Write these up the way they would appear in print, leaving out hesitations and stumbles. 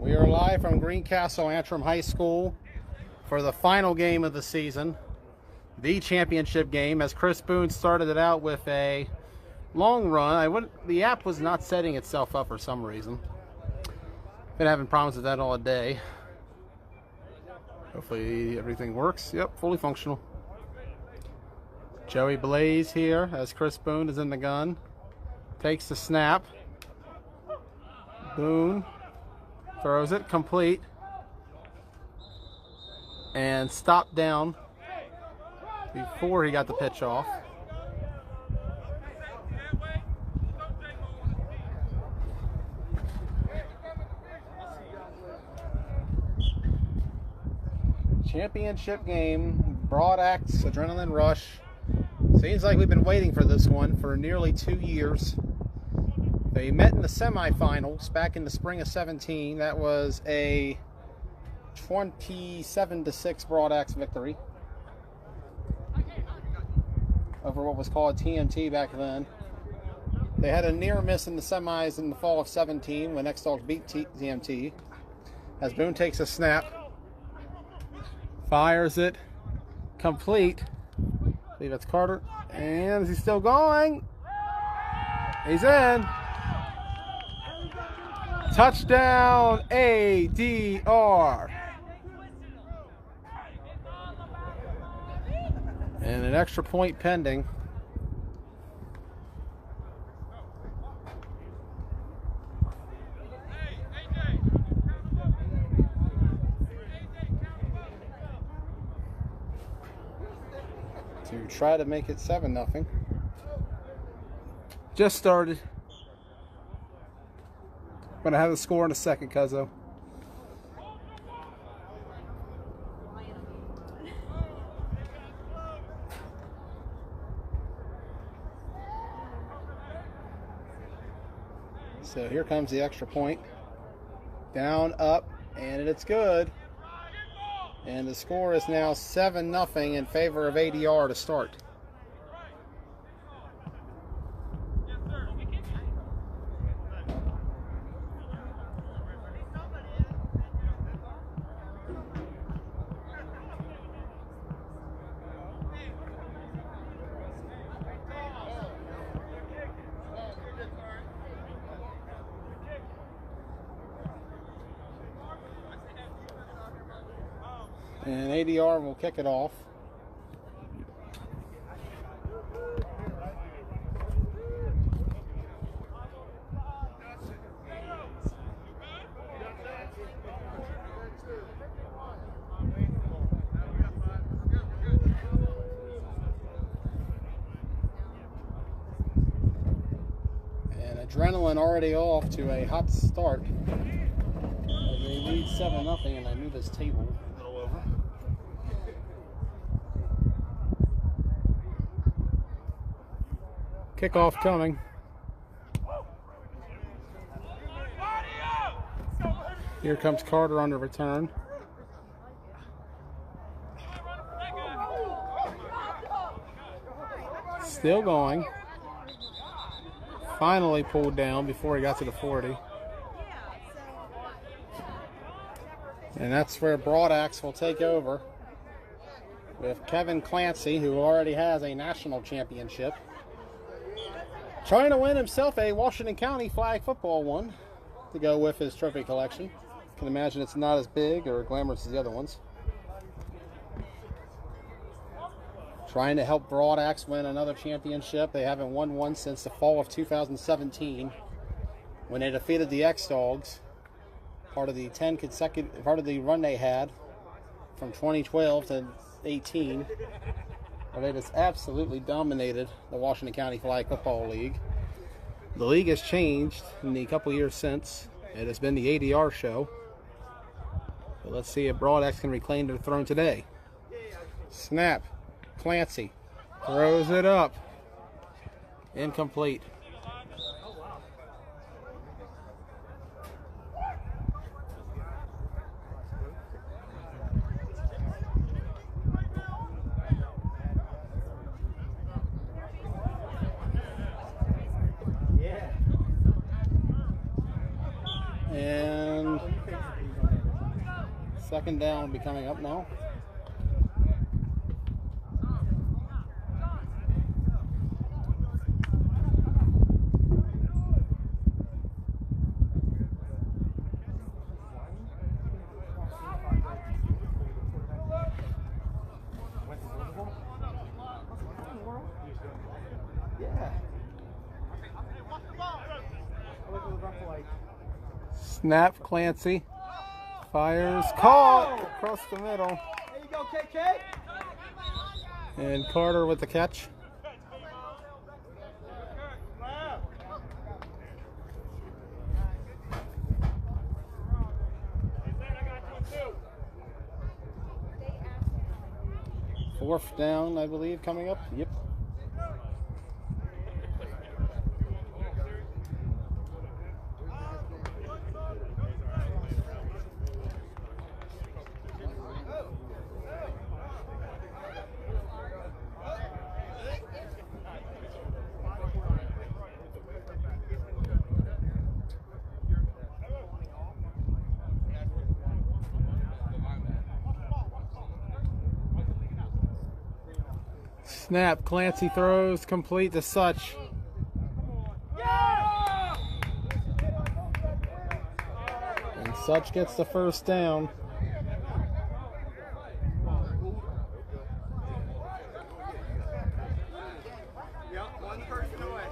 We are live from Greencastle Antrim High School for the final game of the season, the championship game, as Chris Boone started it out with a long run. The app was not setting itself up for some reason. Been having problems with that all day. Hopefully everything works. Yep, fully functional. Joey Blaze here as Chris Boone is in the gun. Takes the snap. Boone throws it complete and stopped down before he got the pitch off. Championship game, Broad Axe, Adrenaline Rush. Seems like we've been waiting for this one for nearly 2 years. They met in the semifinals back in the spring of 17. That was a 27-6 Broad Axe victory over what was called TMT back then. They had a near miss in the semis in the fall of 17 when X-Dogs beat TMT. As Boone takes a snap, fires it complete. I believe that's Carter. And is he still going? He's in. Touchdown, ADR. And an extra point pending. To try to make it 7-0. Just started. Gonna have the score in a second, Cuzzo. So here comes the extra point. Down, up, and it's good. And the score is now 7-0 in favor of ADR to start. And ADR will kick it off. And Adrenaline already off to a hot start. They lead 7-0, and I knew this table a little over. Kickoff coming. Here comes Carter on the return. Still going. Finally pulled down before he got to the 40. And that's where Broad Axe will take over with Kevin Clancy, who already has a national championship, trying to win himself a Washington County flag football one to go with his trophy collection. Can imagine it's not as big or glamorous as the other ones. Trying to help Broad Axe win another championship. They haven't won one since the fall of 2017 when they defeated the X-Dogs. Part of the run they had from 2012 to 18. They just absolutely dominated the Washington County Flag Football League. The league has changed in the couple years since. It has been the ADR show. But let's see if Broad Axe can reclaim their throne today. Snap. Clancy throws it up. Incomplete. And Second down will be coming up now. Snap, Clancy. Fires, caught across the middle. There you go, KK. And Carter with the catch. Fourth down, I believe, coming up. Yep. Snap, Clancy throws, complete to Such. And Such gets the first down. One person away.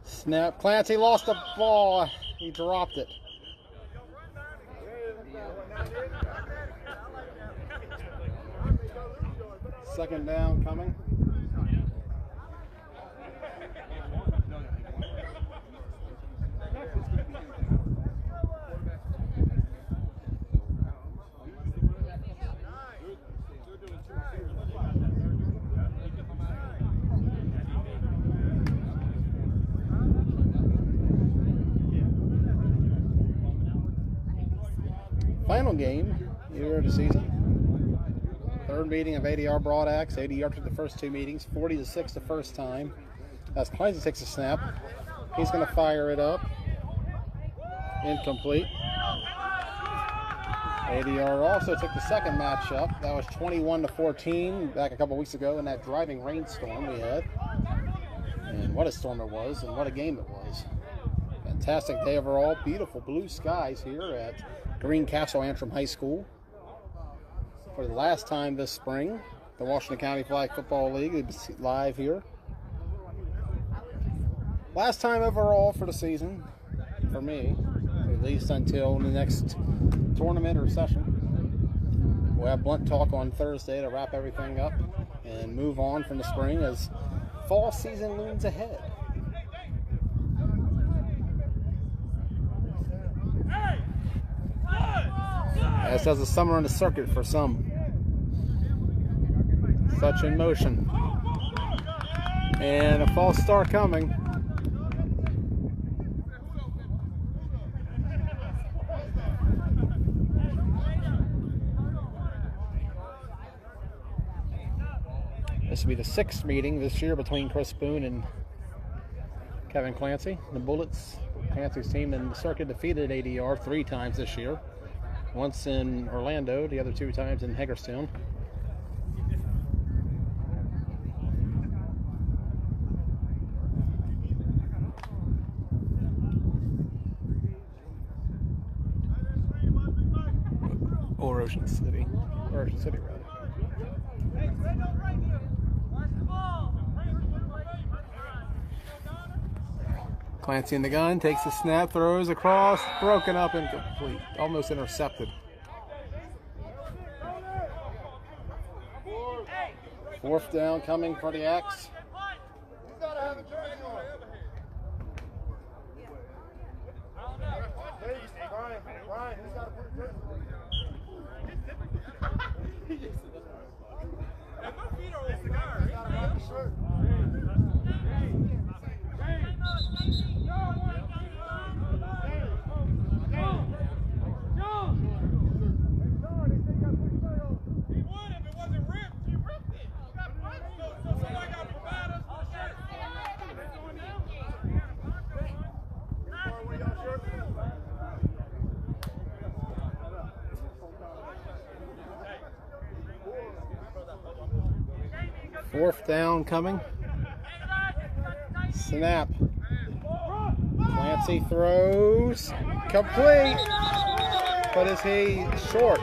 Snap, Clancy lost the ball. He dropped it. Second down coming. Final game here of the season. Third meeting of ADR Broadax. ADR took the first two meetings, 40-6 the first time. As Clancy takes a snap, he's going to fire it up. Incomplete. ADR also took the second matchup. That was 21-14 back a couple weeks ago in that driving rainstorm we had. And what a storm it was, and what a game it was. Fantastic day overall. Beautiful blue skies here at Greencastle Antrim High School. For the last time this spring, the Washington County Flag Football League is live here. Last time overall for the season, for me, at least until the next tournament or session. We'll have Blunt Talk on Thursday to wrap everything up and move on from the spring as fall season looms ahead. As does the summer on the circuit for some. Such in motion. And a false start coming. This will be the sixth meeting this year between Chris Boone and Kevin Clancy. The Bullets, Clancy's team in the circuit, defeated ADR 3 times this year. Once in Orlando, the other 2 times in Hagerstown. Or Ocean City. Or Ocean City, rather. Clancy in the gun, takes the snap, throws across, broken up, incomplete. Almost intercepted. Fourth down coming for the X. Fourth down coming. Snap. Clancy throws. Complete. But is he short?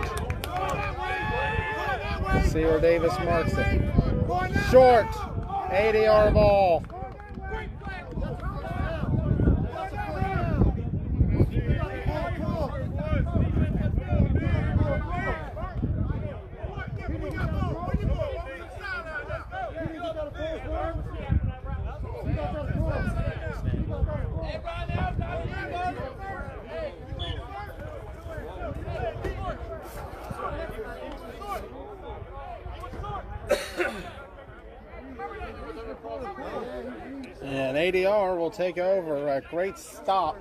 Sear Davis marks it. Short. 80-yard ball. And ADR will take over. A great stop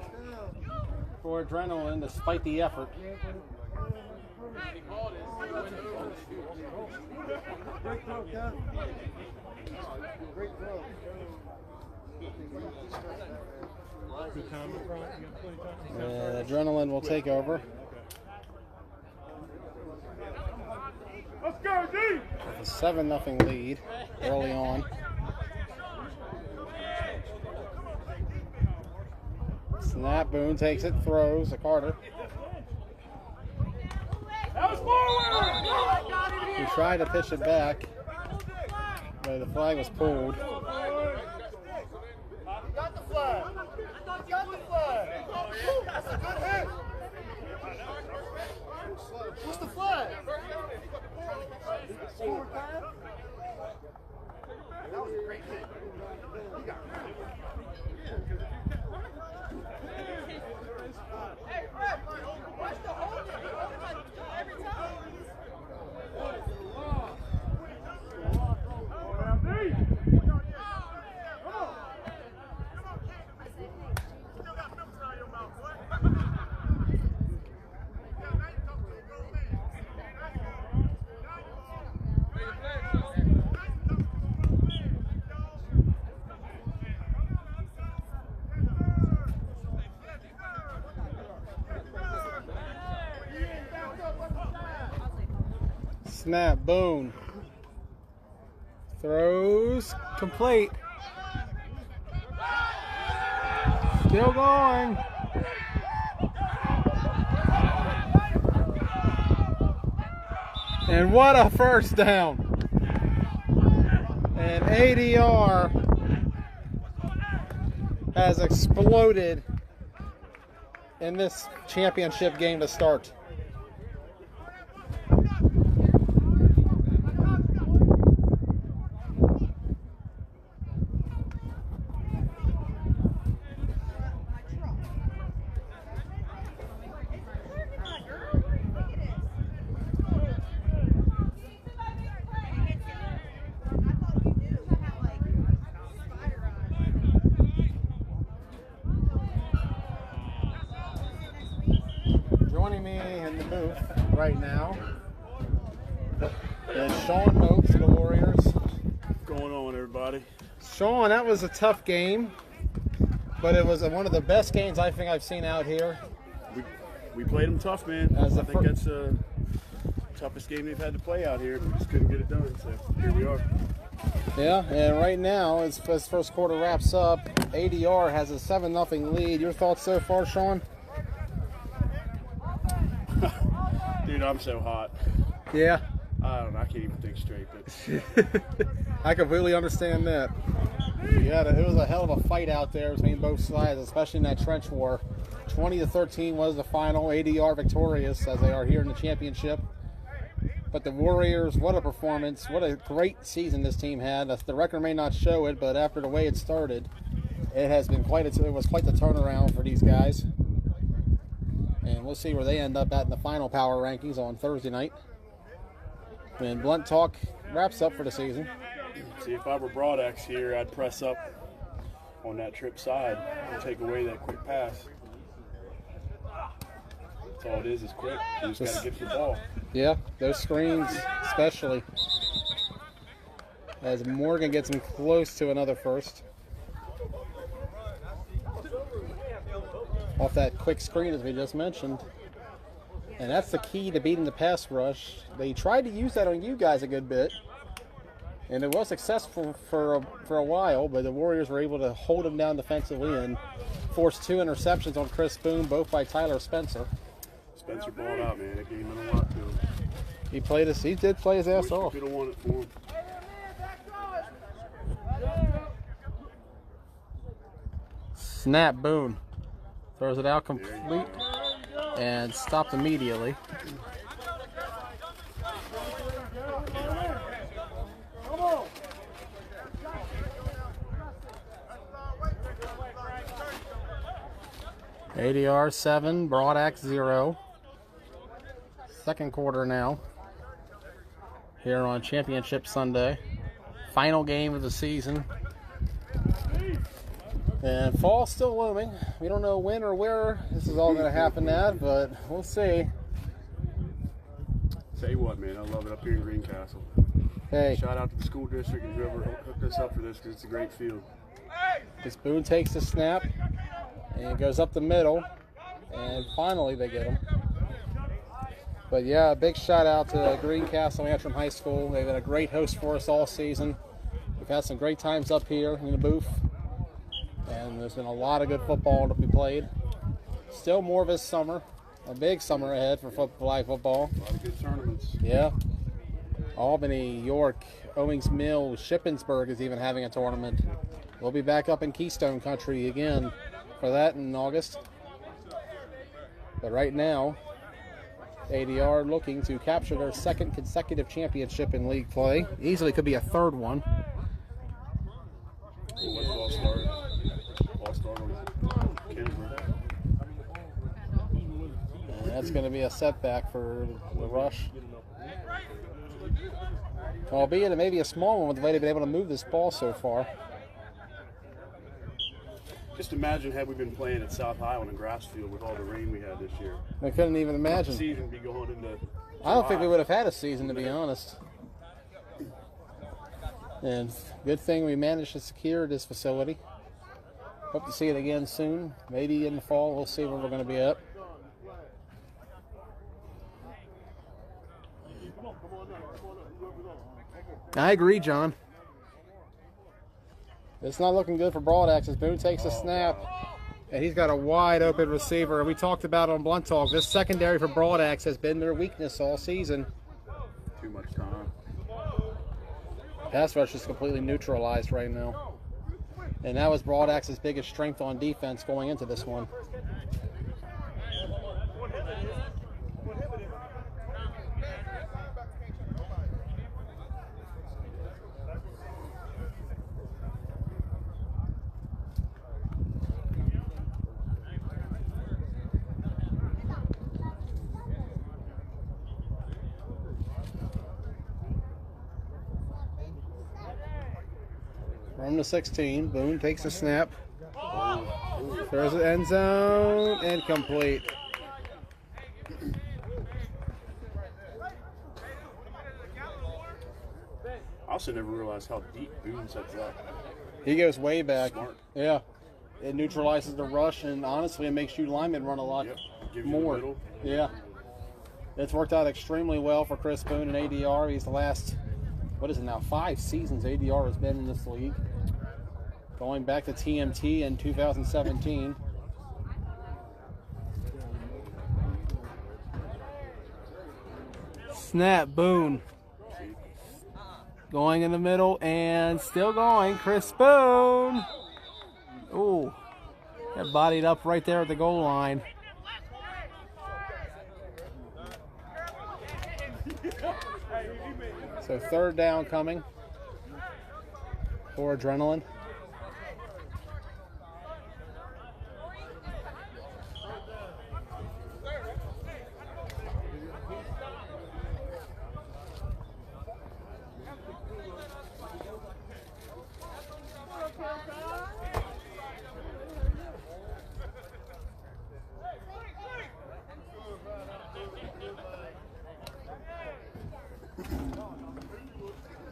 for Adrenaline despite the effort. And Adrenaline will take over. Let's go, D! A 7-0 lead early on. Snap, Boone takes it, throws to Carter. That was forward! He tried to pitch it back, but the flag was pulled. Got the flag. Got the flag. That's a good hit. What's the flag? Forward pass? That was a great hit. Hey, Fred, watch the hold it. Hold it like every time. Snap, Boone. Throws, complete. Still going. And what a first down. And ADR has exploded in this championship game to start. Joining me in the booth right now is Sean Mopes of the Warriors. What's going on, everybody? Sean, that was a tough game, but it was one of the best games I think I've seen out here. We played them tough, man. I think that's the toughest game they've had to play out here. We just couldn't get it done, so here we are. Yeah, and right now, as first quarter wraps up, ADR has a 7-0 lead. Your thoughts so far, Sean? Dude, I'm so hot. Yeah. I don't know. I can't even think straight. But I completely understand that. Yeah, it was a hell of a fight out there between both sides, especially in that trench war. 20-13 was the final. ADR victorious as they are here in the championship. But the Warriors, what a performance. What a great season this team had. The record may not show it, but after the way it started, it was quite the turnaround for these guys. And we'll see where they end up at in the final power rankings on Thursday night. And Blunt Talk wraps up for the season. See, if I were Broadax here, I'd press up on that trip side and take away that quick pass. That's all it is quick. You just got to get the ball. Yeah, those screens especially. As Morgan gets him close to another first. Off that quick screen as we just mentioned. And that's the key to beating the pass rush. They tried to use that on you guys a good bit. And it was successful for a while, but the Warriors were able to hold him down defensively and force 2 interceptions on Chris Boone, both by Tyler Spencer. Spencer balled out, man. It gave him a lot to him. He did play his ass off. Could have won it for him. Snap, Boone. Throws it out complete and stopped immediately. ADR 7, Broadax 0. Second quarter now here on Championship Sunday. Final game of the season. And fall's still looming. We don't know when or where this is all going to happen at, but we'll see. Tell you what, man, I love it up here in Greencastle. Hey. Shout out to the school district and whoever hooked us up for this because it's a great field. This Boone takes the snap and goes up the middle, and finally they get him. But yeah, a big shout out to Greencastle Antrim High School. They've been a great host for us all season. We've had some great times up here in the booth, and there's been a lot of good football to be played. Still more this summer, a big summer ahead for flag football. A lot of good tournaments. Yeah. Albany, York, Owings Mills, Shippensburg is even having a tournament. We'll be back up in Keystone Country again for that in August. But right now, ADR looking to capture their second consecutive championship in league play. Easily could be a third one. All start on Kinsler. And that's going to be a setback for the rush. Albeit it may be a small one with the way they've been able to move this ball so far. Just imagine had we been playing at South High on a grass field with all the rain we had this year. I couldn't even imagine. The season be going into I don't think we would have had a season, to be honest. And good thing we managed to secure this facility. Hope to see it again soon. Maybe in the fall. We'll see where we're going to be at. I agree, John. It's not looking good for Broadax as Boone takes a snap, and he's got a wide open receiver. We talked about on Blunt Talk, this secondary for Broadax has been their weakness all season. too much time. Pass rush is completely neutralized right now. And that was Broadax's biggest strength on defense going into this one. From the 16, Boone takes a snap. Throws it end zone, incomplete. I also never realized how deep Boone sets up. He goes way back. Smart. Yeah. It neutralizes the rush, and honestly, it makes you linemen run a lot Give you more. the middle. Yeah. It's worked out extremely well for Chris Boone and ADR. He's the last, 5 seasons ADR has been in this league. Going back to TMT in 2017. Snap, Boone. Going in the middle and still going. Chris Spoon. Ooh. Got bodied up right there at the goal line. So 3rd down coming for Adrenaline.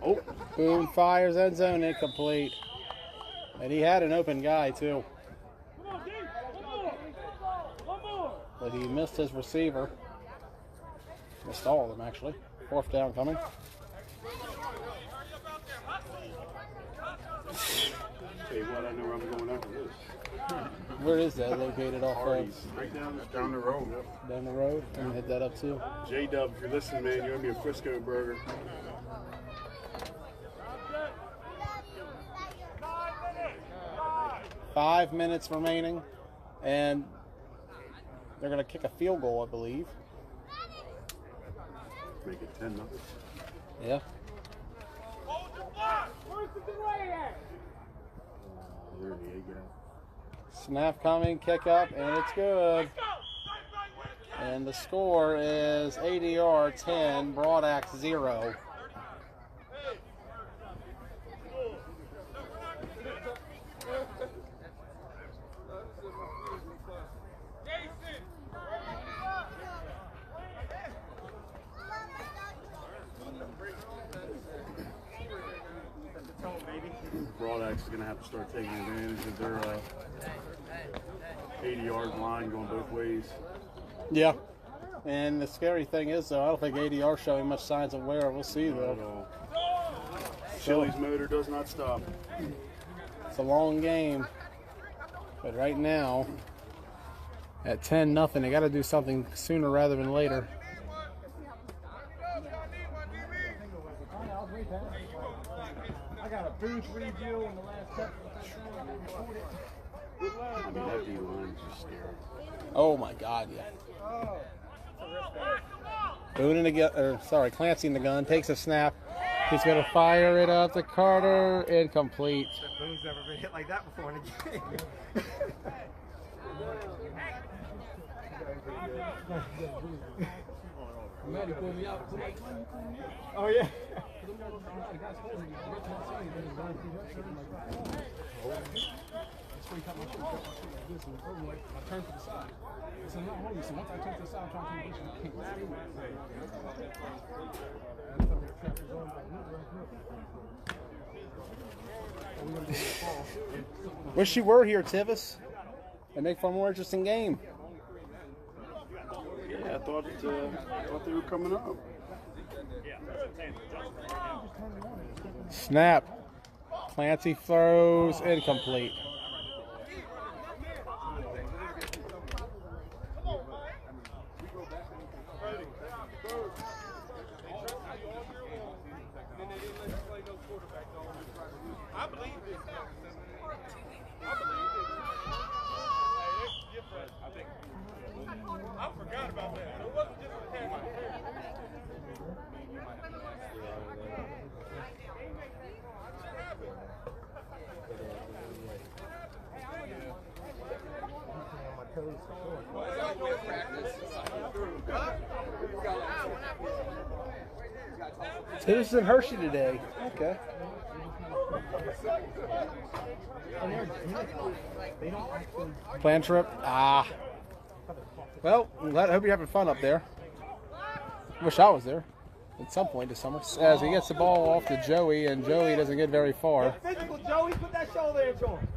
Oh, Boom fires end zone incomplete. And he had an open guy too. But he missed his receiver. Missed all of them actually. 4th down coming. tell you what, I know where I'm going after this. Where is that located off of? Right down the road. Down the road? I'm gonna hit that up too. J-Dub, if you're listening, man, you owe me a Frisco burger. Five minutes remaining, and they're going to kick a field goal, I believe. Make it 10-0. Yeah. Snap coming, kick up, and it's good. And the score is ADR 10, Broadax 0. Broadax is going to have to start taking advantage of their 80-yard line going both ways. Yeah. And the scary thing is, though, I don't think ADR showing much signs of wear. We'll see, though. Chili's motor does not stop. It's a long game. But right now, at 10-0, they got to do something sooner rather than later. I got a booth review in the last couple That D-line is just scary. Oh my God, yeah. Boone in the gun, or sorry, Clancy in the gun, takes a snap. He's going to fire it up to Carter, incomplete. Boone's never been hit like that before in a game. Oh yeah. Wish you were here, Tivis. It'd make for a more interesting game. Yeah, I thought they were coming up. Snap. Clancy throws, incomplete. I believe this. I forgot about that. It wasn't just a tag. Tivis in Hershey today. Okay. Plan trip? Ah. Well, I hope you're having fun up there. Wish I was there at some point this summer. As he gets the ball off to Joey, and Joey doesn't get very far. Physical, Joey, put that shoulder into him.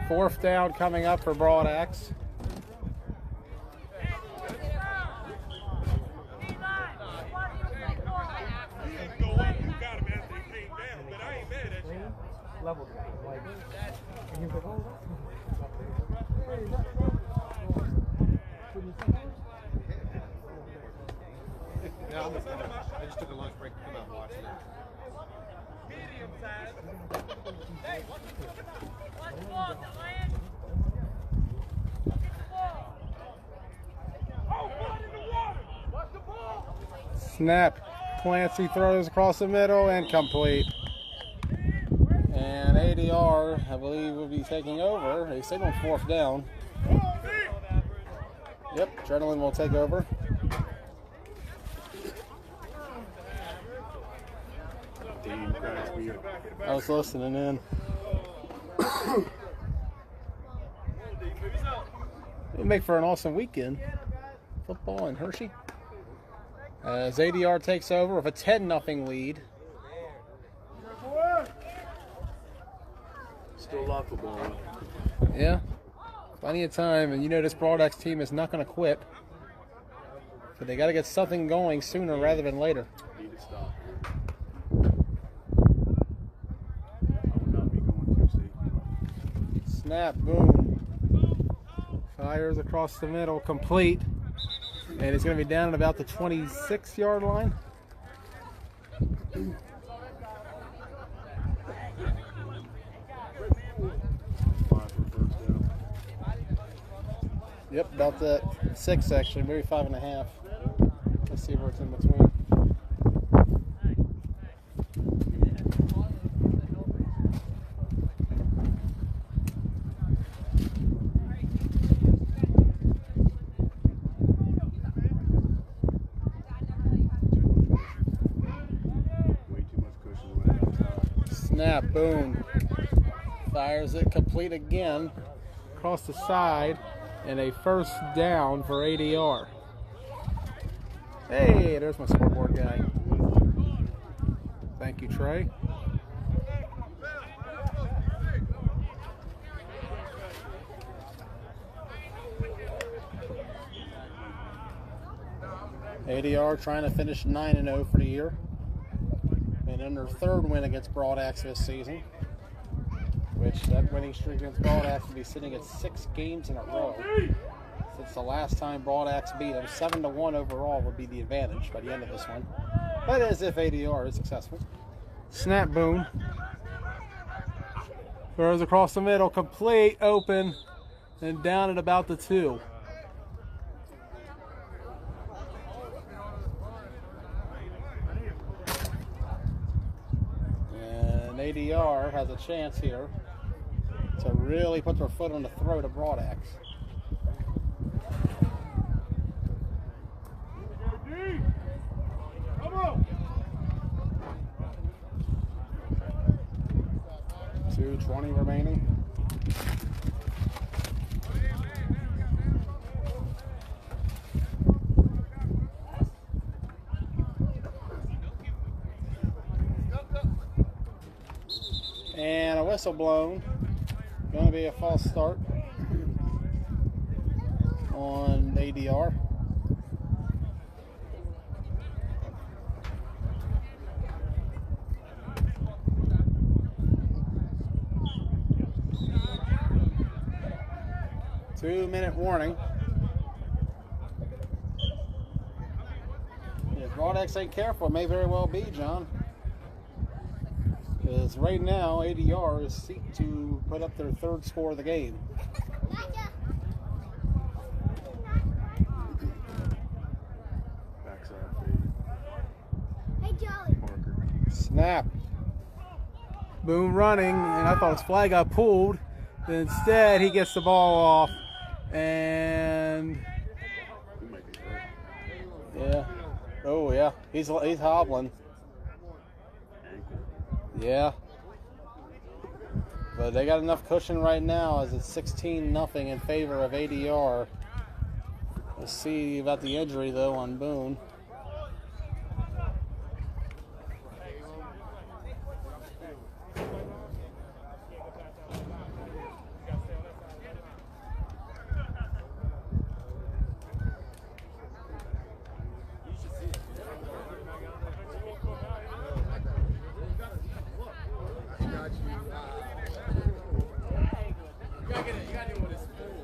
Fourth down coming up for Broadax. Level. Yeah, Snap. Clancy throws across the middle and complete. And ADR, I believe, will be taking over. They signaled 4th down. Yep, Adrenaline will take over. I was listening in. It'll make for an awesome weekend. Football in Hershey. As ADR takes over with a 10-0 lead. Still a lot of football. Yeah, plenty of time, and you know this Broad Axe team is not going to quit. But they got to get something going sooner rather than later. Need to stop. I would not be going too safe. Snap, boom. Fires across the middle, complete. And it's going to be down at about the 26-yard line. Yep, about that 6 actually, maybe 5.5. Let's see where it's in between. Snap, boom. Fires it complete again across the side. And a 1st down for ADR. Hey, there's my scoreboard guy. Thank you, Trey. ADR trying to finish 9-0 for the year. And in their 3rd win against Broad Axe this season. Which that winning streak against Broad Axe will be sitting at 6 games in a row. Since the last time Broad Axe beat them, 7-1 overall would be the advantage by the end of this one. But as if ADR is successful. Snap, boom. Throws across the middle, complete, open, and down at about the 2. And ADR has a chance here to really put their foot on the throat of Broad Axe. .2:20 remaining. And a whistle blown. Going to be a false start on ADR. Two-minute warning. If Broad Axe ain't careful, it may very well be, John. Because right now, ADR is seeking to put up their 3rd score of the game. Backside fade. Hey, Jolly. Parker. Snap. Boom running, and I thought his flag got pulled. But instead, he gets the ball off, and We might be hurt. yeah. Oh yeah, he's hobbling. Ankle. Yeah. But they got enough cushion right now as it's 16-0 in favor of ADR. Let's see about the injury though on Boone.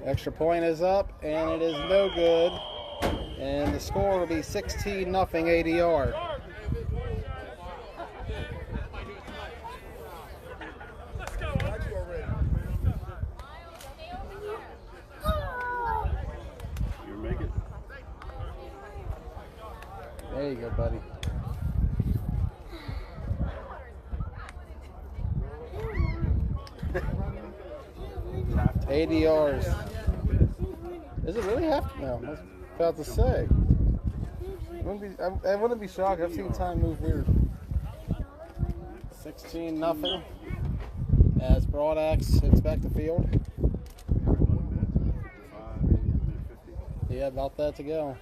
Extra point is up, and it is no good. And the score will be 16-0 ADR. There you go, buddy. ADRs. Is it really half? No, I was about to say. I wouldn't be shocked. I've seen time move weird. 16-0 as Broad Axe hits back the field. Yeah, about that to go.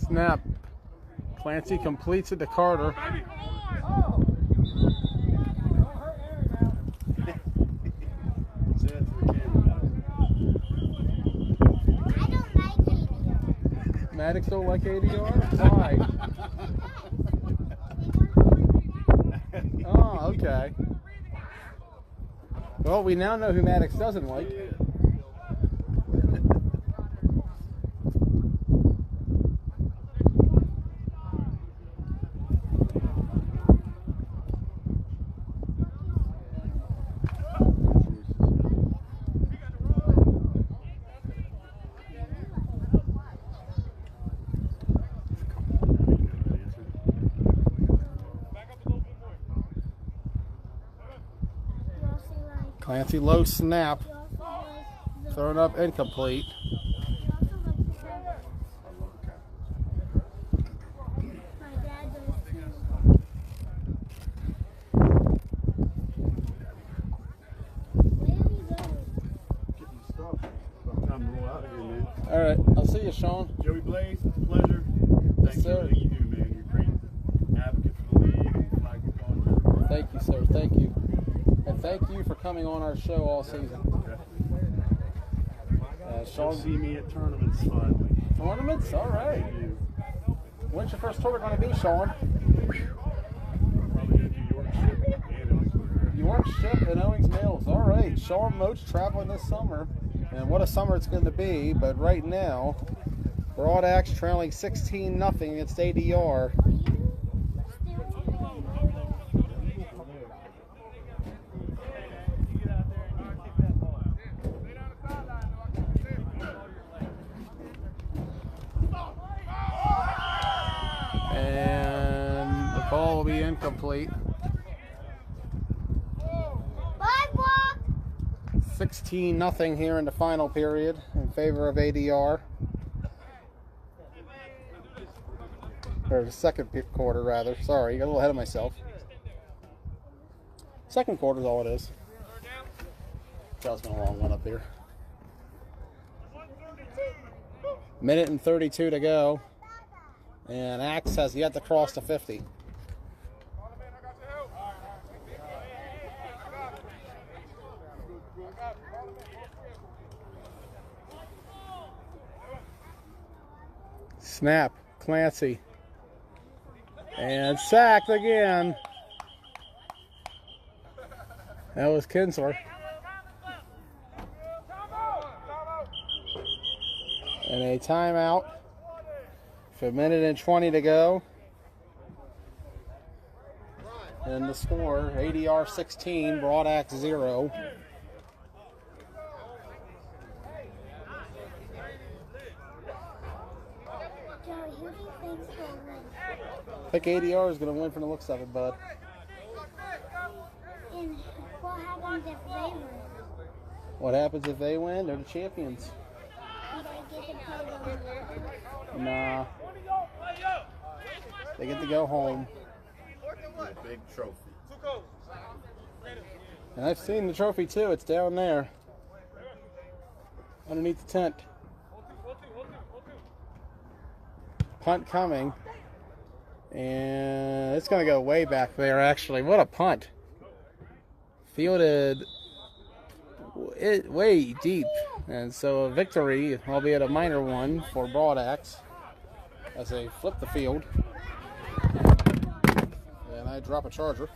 Snap. Clancy completes it to Carter. Maddox don't like ADR? Why? Oh, okay. Well, we now know who Maddox doesn't like. Clancy low snap, thrown up incomplete. All right, I'll see you, Sean. Joey Blaze, it's a pleasure. Thanks for everything you do, man. You're a great advocate for the league and flag football. Thank you, sir. Thank you. And thank you for coming on our show all season. Sean, see me at tournaments finally. Tournaments? All right. When's your first tournament going to be, Sean? Probably in Yorkshire and Owings Mills. All right. Sean Moach traveling this summer. And what a summer it's going to be. But right now, Broad Axe trailing 16-0 against ADR. And the ball will be incomplete. 16-0 here in the final period in favor of ADR. Or the second quarter, rather. Sorry, got a little ahead of myself. Second quarter is all it is. That was been a long one up here. Minute and 32 to go. And Axe has yet to cross the 50. Snap, Clancy. And sacked again. That was Kinsler. And a timeout. For a minute and 20 to go. And the score, ADR 16, Broad Axe 0. I think ADR is going to win from the looks of it, bud. And what happens if they win? What happens if they win? They're the champions. Do they get to play the Nah. They get to go home. Big trophy. And I've seen the trophy too. It's down there. Underneath the tent. Punt coming. And it's going to go way back there, actually. What a punt. Fielded way deep. And so a victory, albeit a minor one, for Broad Axe as they flip the field. And I drop a charger.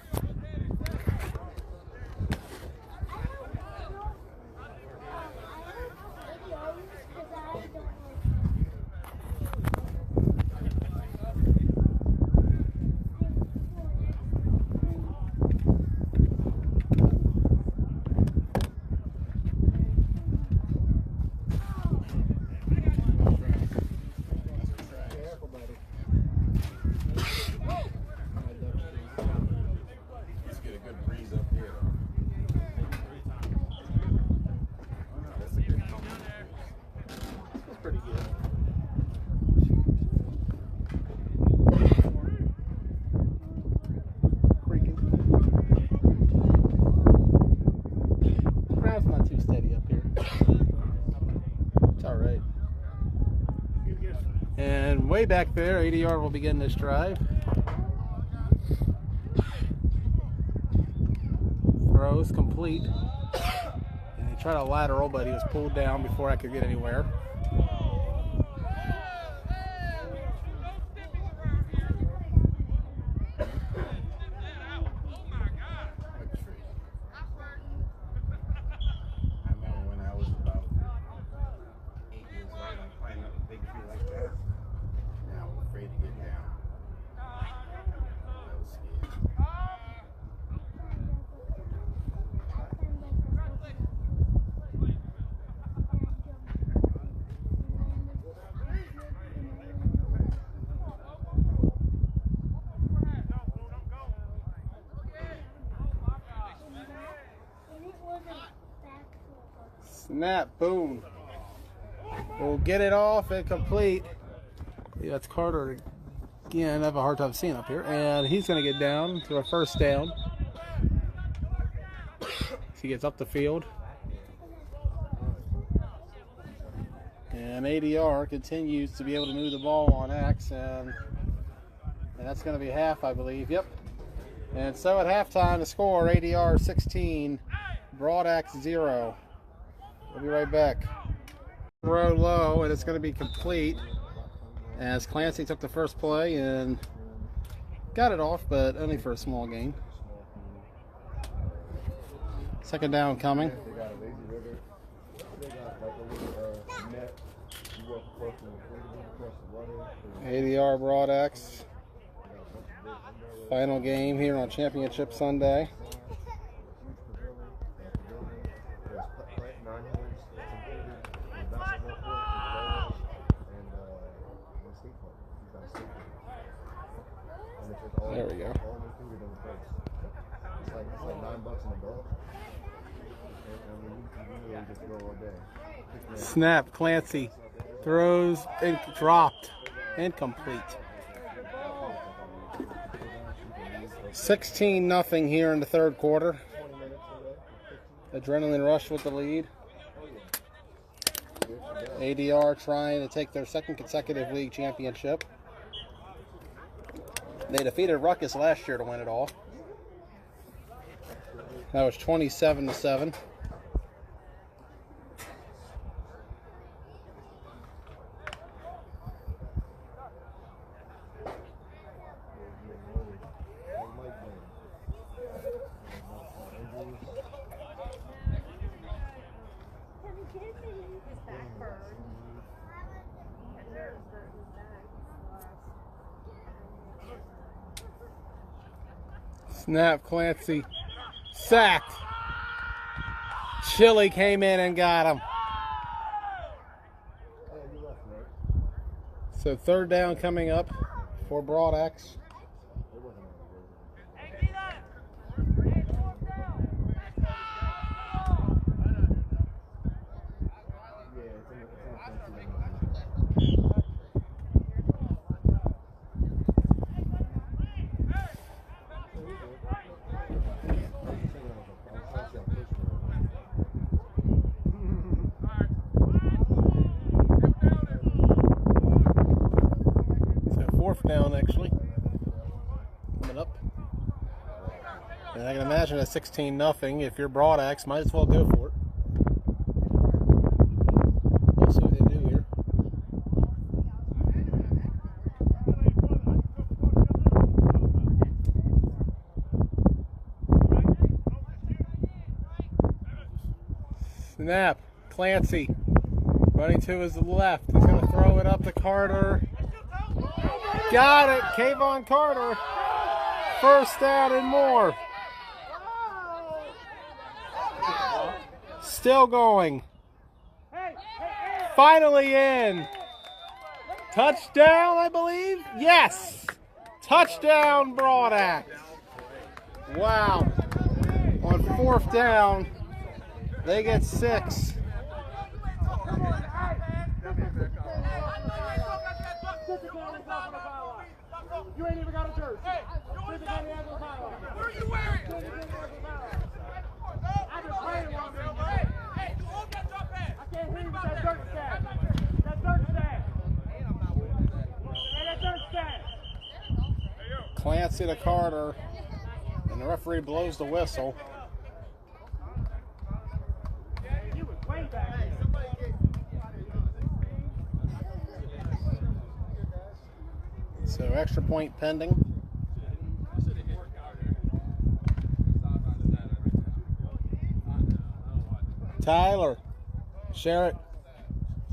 And way back there, ADR will begin this drive. Throws complete. And he tried a lateral, but he was pulled down before I could get anywhere. Snap, boom. We'll get it off and complete. Yeah, that's Carter again. I have a hard time seeing up here. And he's going to get down to a first down. He gets up the field. And ADR continues to be able to move the ball on Axe. And that's going to be half, I believe. Yep. And so at halftime, the score, ADR 16, Broad Axe 0. We'll be right back. Row low, and it's going to be complete as Clancy took the first play and got it off, but only for a small gain. Second down coming. ADR Broad Axe. Final game here on Championship Sunday. There we go. Snap, Clancy throws and dropped, incomplete. 16-0 here in the third quarter. Adrenaline rush with the lead. ADR trying to take their second consecutive league championship. They defeated Ruckus last year to win it all. That was 27-7. Snap, Clancy. Sacked. Chili came in and got him. So third down coming up for Broad Axe. Down actually coming up, and I can imagine a 16-0. If you're Broad Axe, might as well go for it. We'll see what they do here. Snap, Clancy running to his left. He's going to throw it up to Carter. Got it, Kayvon Carter. First down and more. Still going. Finally in. Touchdown, I believe? Yes. Touchdown, Broad Axe. Wow. On fourth down, they get 6. You ain't even got a jersey. Hey, where are you wearing? I just played one. Hey, hold that drop pass. I can't hear you with that dirt stack. That dirt stack. not see the card, and the referee blows the whistle. So extra point pending. Tyler, share it.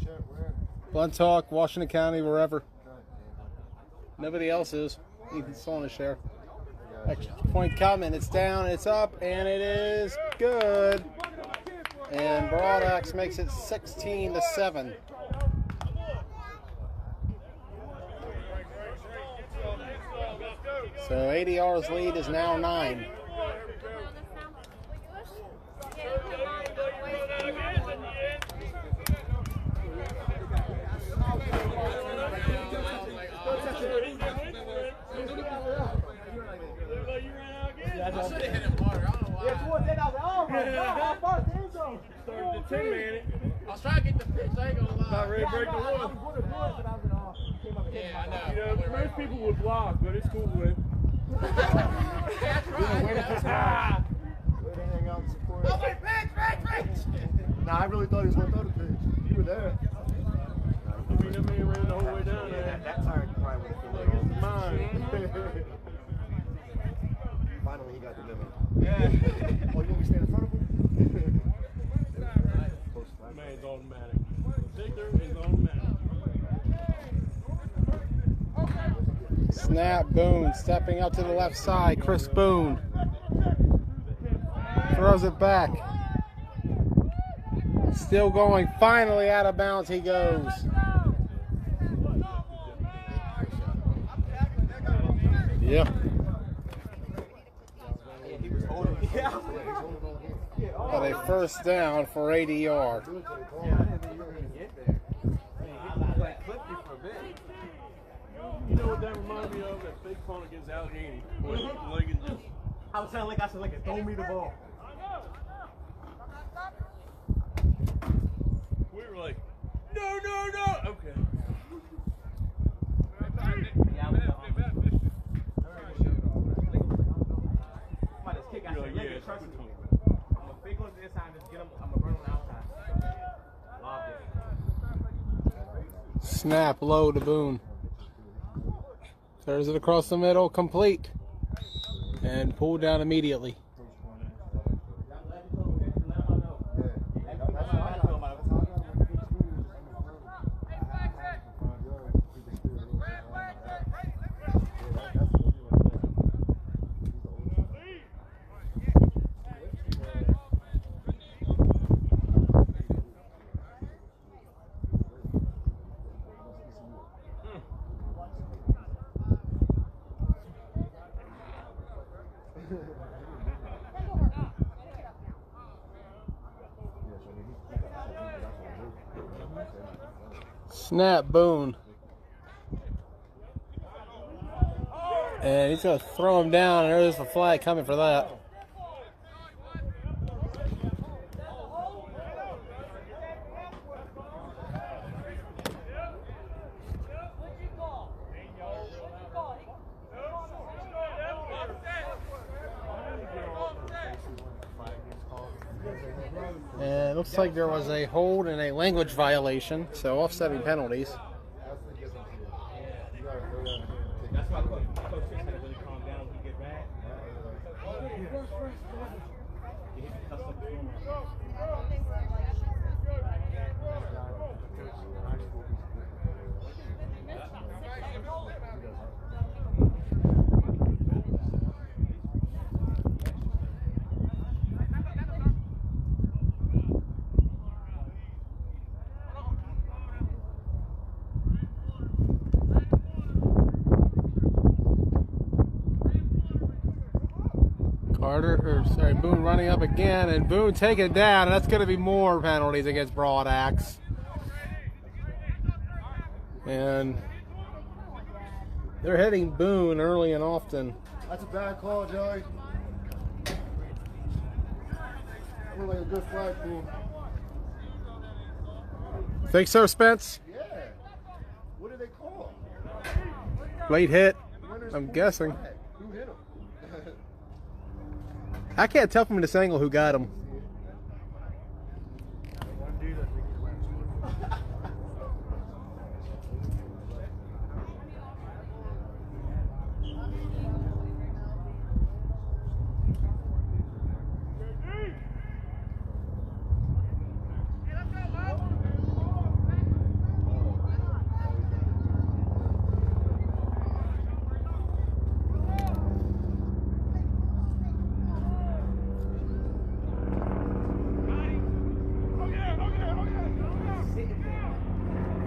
Share it where? Blunt Washington County, wherever. Nobody else is. Ethan's on the share. Extra point coming. It's down, it's up, and it is good. And Broad Axe makes it 16-7. So ADR's lead is now 9. I should have hit him harder. I don't know why. Yeah, towards that, I was like, oh my God, how far is the end zone? Started the 10-minute. I was trying to get the pitch, I ain't gonna lie. Not ready to break the I was rule. going to do it, but I was like, oh, came up and hit You my know, most people would block, but it's cool with. That's right. Way to hang out and support. Oh, wait, pitch! Nah, I really thought he was going to throw the pitch. You were there. I mean, that man ran the whole way down there. That tire probably would have Like it's mine. Finally, he got the memo. Yeah. Oh, you want me to stand in front of him? Man's automatic. Victor is automatic. Snap, Boone stepping up to the left side. Chris Boone throws it back. Still going. Finally out of bounds he goes. Yep. Got a first down for ADR. Yeah, I didn't think you were going to get there. Like, clipped you for a bit. You know what that reminded me of? That fake punt against Allegheny. Boy, leg and just. I was sounding like I said, like, throw me the ball. We were like, no. Okay. Yeah, I was this kick, I You're said, like, look, yeah, trust me. it's good. I'm going to fake on the inside and just get him. I'm going to run on the outside. Lob it. Snap low to Boone. Throws it across the middle, complete. And pulled down immediately. Snap, Boone. And he's going to throw him down, and there's a flag coming for that. And it looks like there was a hold and a language violation, so offsetting penalties. That's why Coach said to really calm down when you get back. You hit the custom Boone running up again, and Boone taking it down, and that's going to be more penalties against Broad Axe. And they're hitting Boone early and often. That's a bad call, Joey. That looked like a good flag, Boone. Think so, Spence? Yeah. What did they call? Late hit, I'm guessing. He Who hit him? I can't tell from this angle who got him.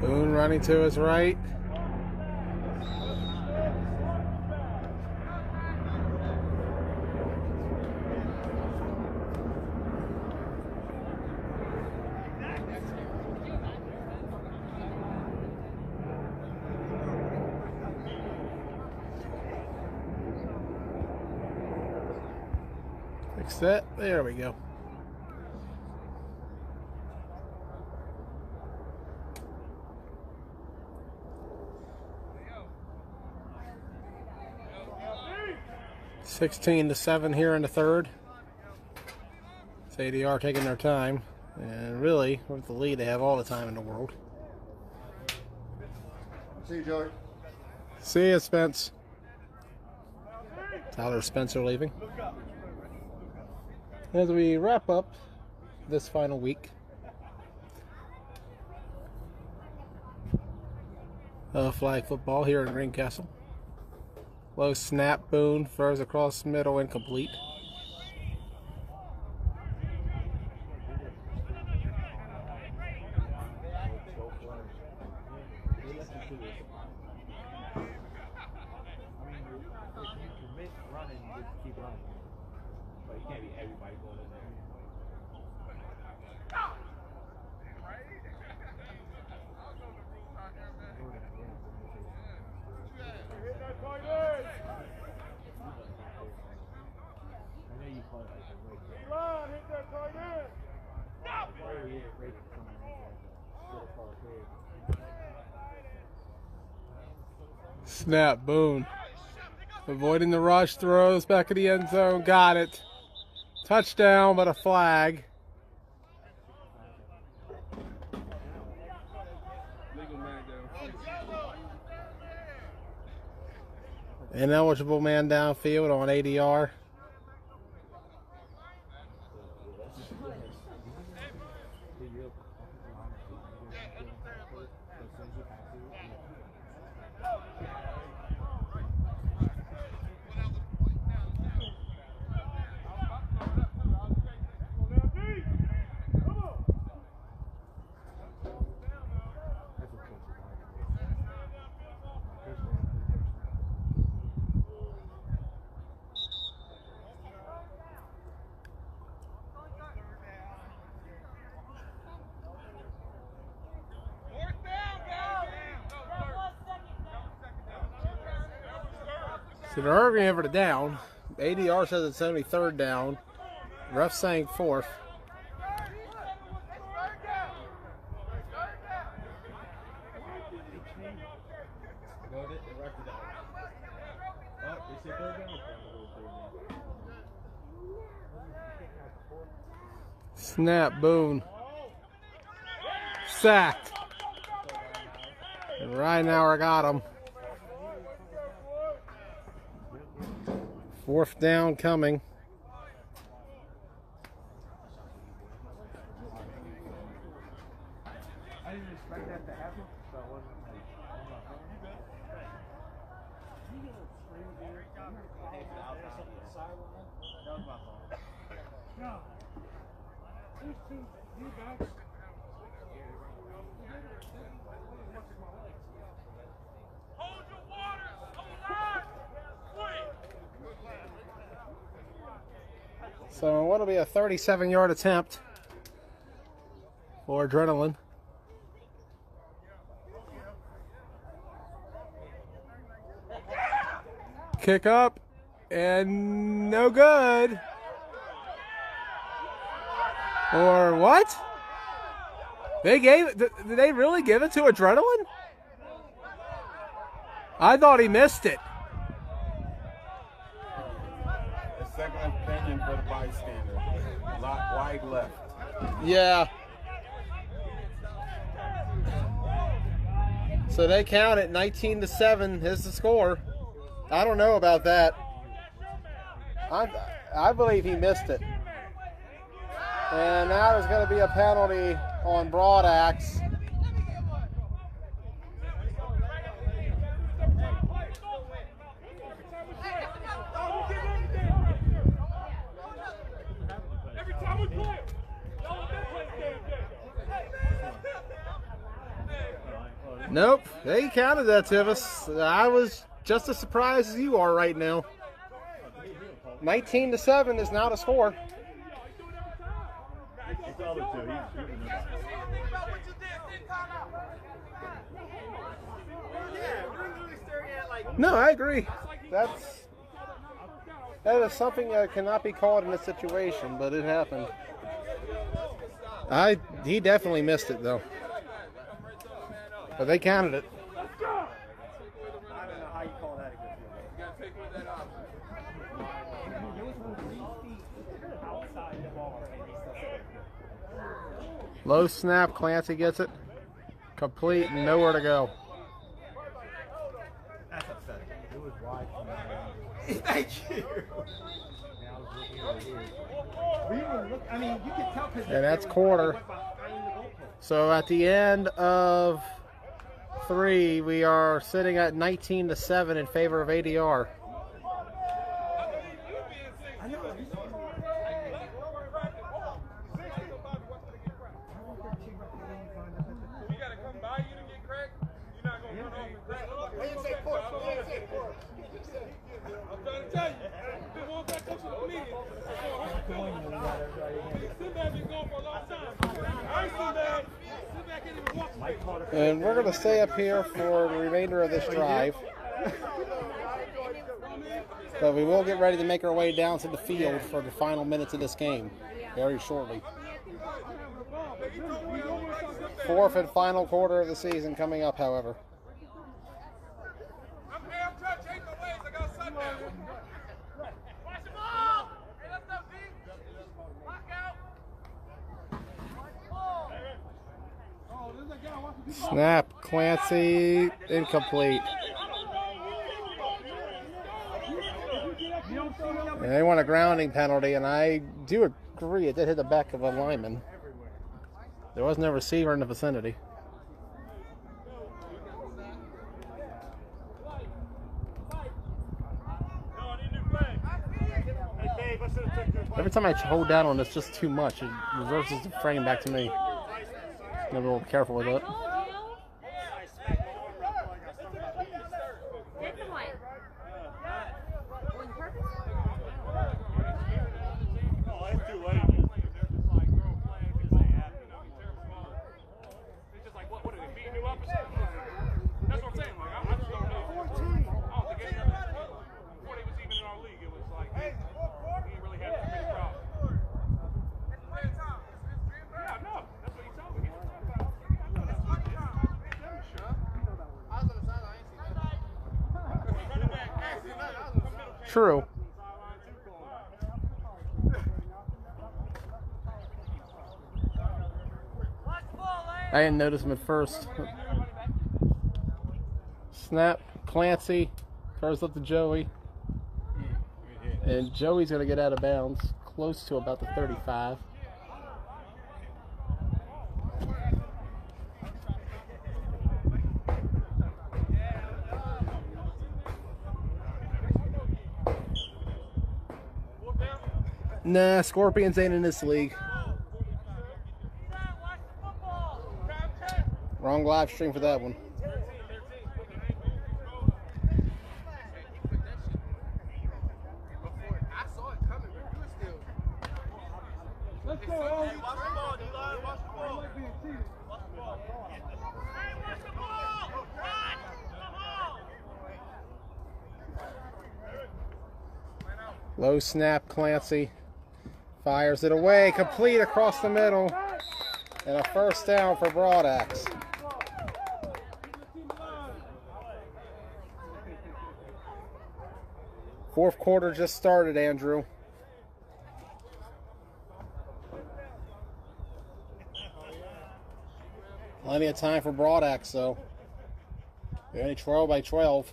Boone running to his right. Fix that. There we go. It's 16-7 here in the third. It's ADR taking their time, and really, with the lead, they have all the time in the world. See you, Joey. See ya, Spence. Tyler Spencer leaving. As we wrap up this final week of flag football here in Greencastle. Low snap, Boone throws across middle, incomplete. Snap, Boone. Avoiding the rush, throws back in the end zone, got it. Touchdown, but a flag. Ineligible man downfield on ADR. So they're arguing for the down. ADR says it's only third down. Ref saying fourth. Snap, Boone. Sacked. And right now I got him. Fourth down coming. I didn't expect that to happen, so I wasn't Hold your water! Hold on! So what'll be a 37-yard attempt for Adrenaline. Kick up and no good. Or what? They gave it. Did they really give it to Adrenaline? I thought he missed it. Shot wide left. Yeah. So they count it 19-7 is the score. I don't know about that. I believe he missed it. And now there's going to be a penalty on Broadax. Nope, they counted that to us. I was just as surprised as you are right now. 19-7 is now the score. No, I agree. That is something that cannot be called in this situation, but it happened. He definitely missed it though. But they counted it. I don't know how you call that a good field. Low snap, Clancy gets it. Complete, and nowhere to go. That's upsetting. It was wide from that. Thank you. I mean, you could tell because And that's quarter. So at the end of 3, we are sitting at 19-7 in favor of ADR. And we're going to stay up here for the remainder of this drive. But we will get ready to make our way down to the field for the final minutes of this game very shortly. 4th and final quarter of the season coming up, however. Snap, Clancy, incomplete. And they want a grounding penalty, and I do agree it did hit the back of a lineman. There was no receiver in the vicinity. Every time I hold down on this just too much, it reverses the frame back to me. I'm a little careful with it. True. I didn't notice him at first. Snap, Clancy, throws up to Joey. And Joey's going to get out of bounds, close to about the 35. Nah, Scorpions ain't in this league. Wrong live stream for that one. Low snap, Clancy. Fires it away, complete across the middle. And a first down for Broadax. Fourth quarter just started, Andrew. Plenty of time for Broadax, so they only trail by 12.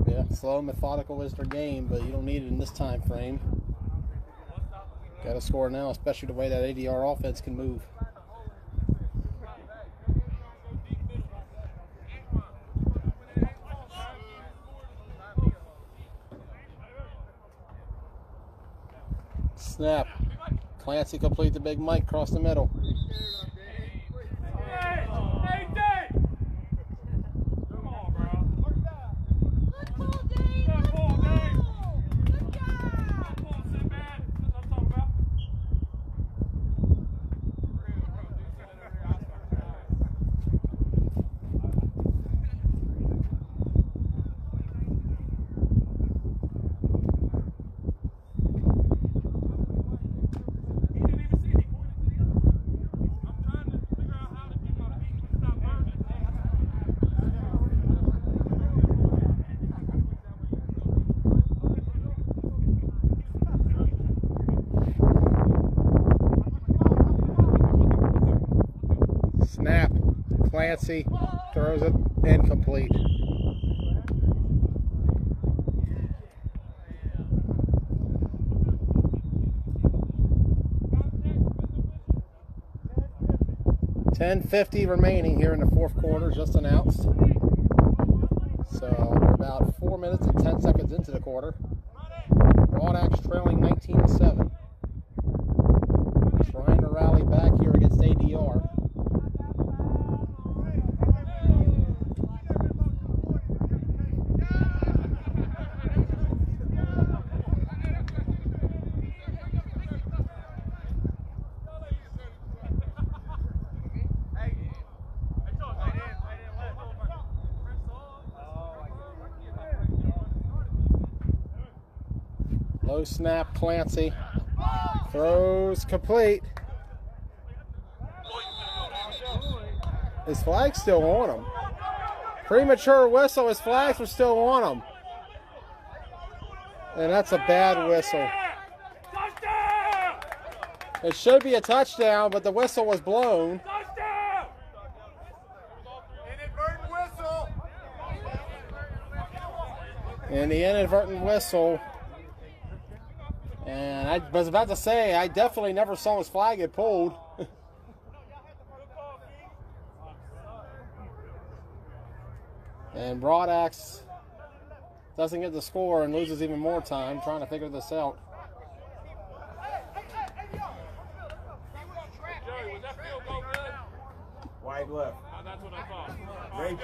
Yeah, slow and methodical is their game, but you don't need it in this time frame. Got to score now, especially the way that ADR offense can move. Snap. Clancy complete the big Mike across the middle. Snap. Clancy throws it incomplete. $10:50 remaining here in the fourth quarter, just announced. So we're about 4 minutes and 10 seconds into the quarter. Broadax trailing 19-7. Trying to rally back here against ADR. Low snap, Clancy throws complete. His flag's still on him. Premature whistle, his flags were still on him. And that's a bad whistle. It should be a touchdown, but the whistle was blown. And the inadvertent whistle. And I was about to say, I definitely never saw his flag get pulled. And Broadax doesn't get the score and loses even more time trying to figure this out. Wide left. That's what I thought. Ray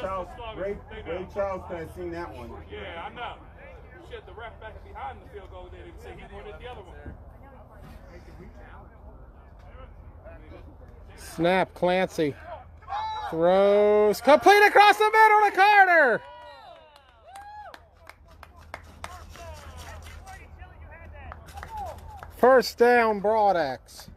Charles could have seen that one. Yeah, I know. Shit, the ref back behind the field goal there didn't say he wanted the other one. Snap, Clancy throws complete across the middle to Carter. First down, Broadax.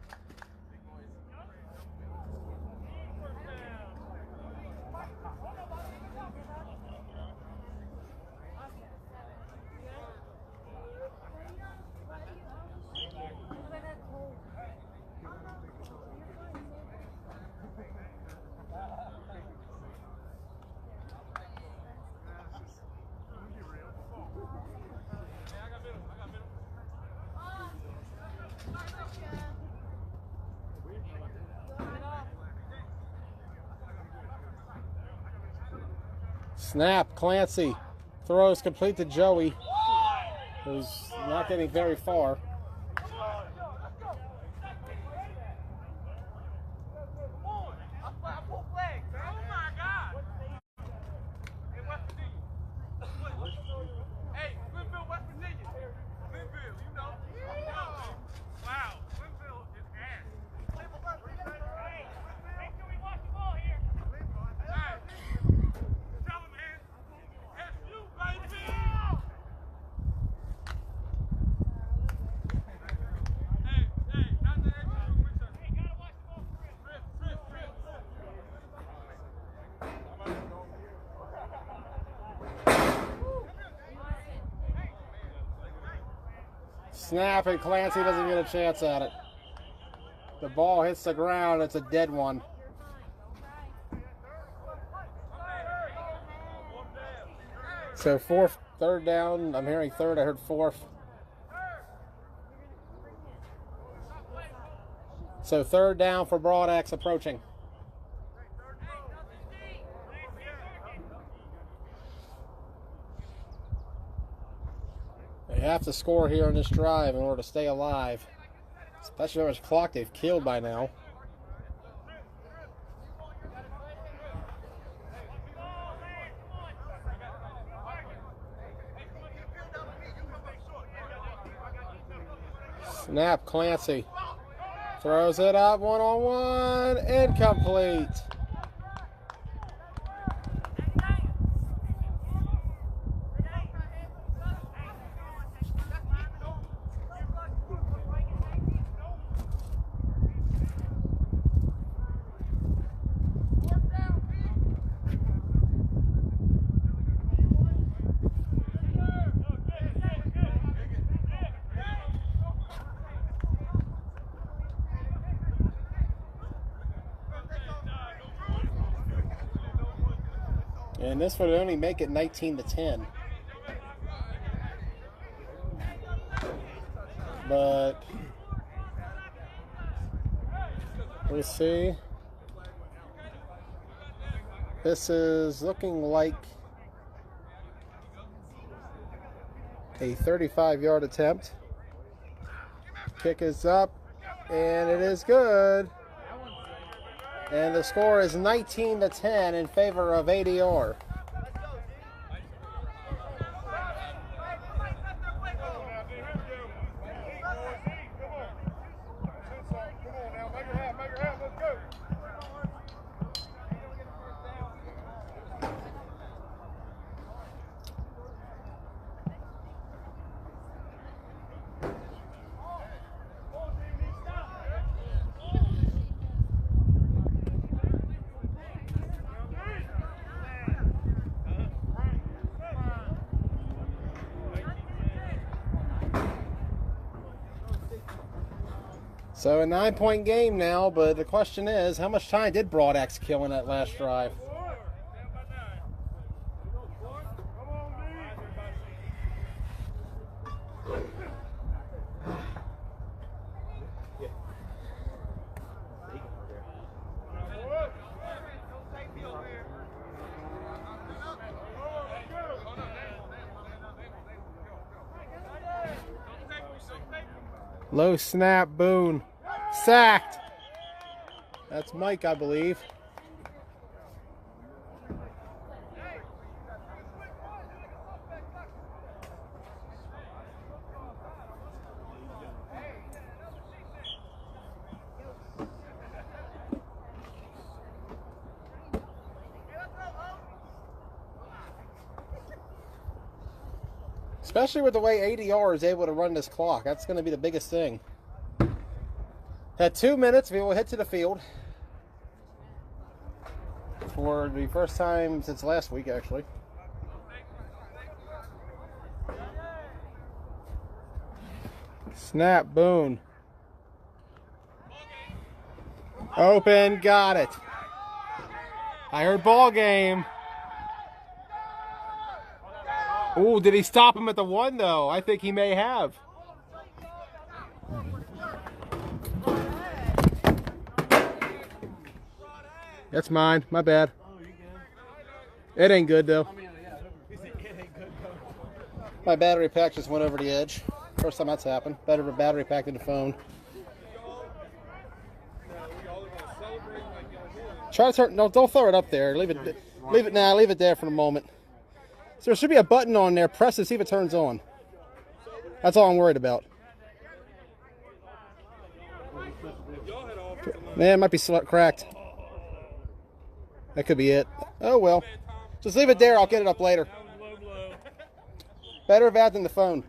Snap, Clancy throws complete to Joey, who's not getting very far. Snap, and Clancy doesn't get a chance at it. The ball hits the ground. It's a dead one. So third down. I'm hearing third. I heard fourth. So third down for Broad Axe approaching. They have to score here in this drive in order to stay alive. Especially how much clock they've killed by now. Snap, Clancy. Throws it up one-on-one. Incomplete. And this would only make it 19-10. But we'll see. This is looking like a 35-yard attempt. Kick is up, and it is good. And the score is 19-10 in favor of ADR. So a 9-point game now, but the question is, how much time did Broad Axe kill in that last drive? Low snap, Boone. Sacked. That's Mike, I believe. Especially with the way ADR is able to run this clock. That's going to be the biggest thing. At 2 minutes, we will hit to the field. For the first time since last week, actually. Snap, Boone. Open, got it. I heard ball game. Ooh, did he stop him at the 1, though? I think he may have. That's mine. My bad. It ain't good, though. My battery pack just went over the edge. First time that's happened. Better a battery pack than the phone. Try to turn. No, don't throw it up there. Leave it. Leave it now. Leave it there for the moment. So there should be a button on there. Press it, see if it turns on. That's all I'm worried about. Man, it might be cracked. That could be it. Oh, well. Just leave it there. I'll get it up later. Better that than the phone.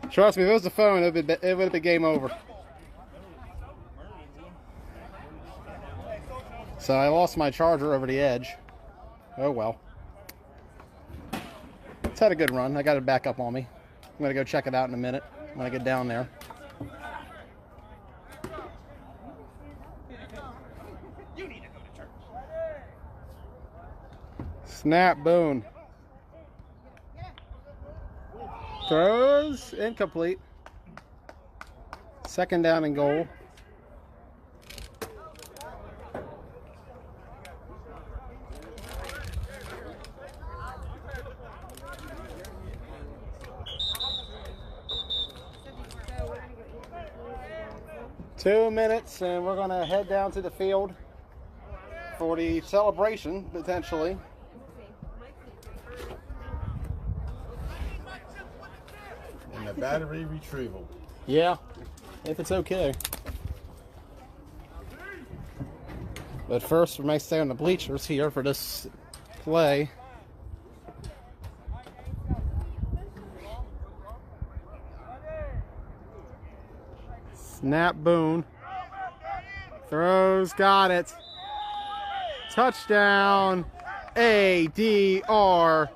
Trust me, if it was the phone, it would have been game over. So I lost my charger over the edge. Oh, well. It's had a good run. I got it back up on me. I'm going to go check it out in a minute when I get down there. Snap, Boone. Throws, incomplete. Second down and goal. Two minutes, and we're going to head down to the field for the celebration, potentially. And the battery retrieval. Yeah, if it's okay. But first, we might stay on the bleachers here for this play. Snap, Boone. Throws, got it. Touchdown, ADR.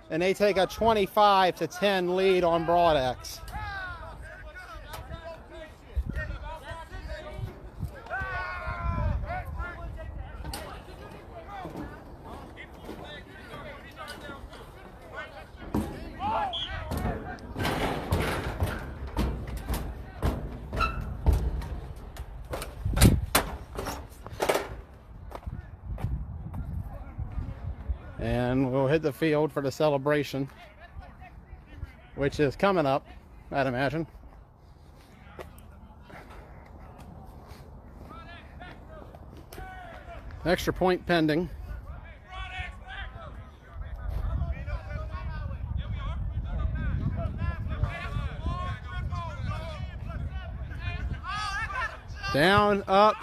And they take a 25-10 lead on Broadax. And we'll hit the field for the celebration, which is coming up, I'd imagine. Extra point pending. Down, up,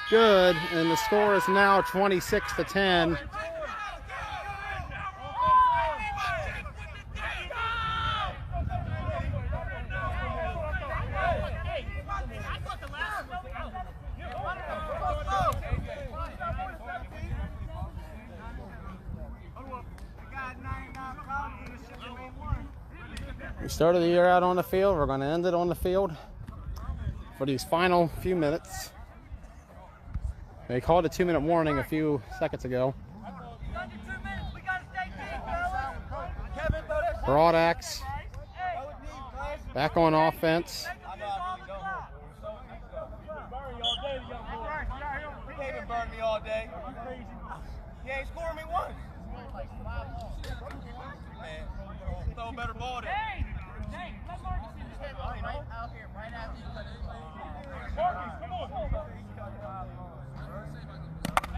good, and the score is now 26-10. We started the year out on the field. We're going to end it on the field for these final few minutes. They called a 2-minute warning a few seconds ago. Broadax back on offense. Burn me all day. He ain't scoring me once. Man, throw a better ball there. Hey, let Marcus see this head right out here, right after you cut it. Marcus, come on.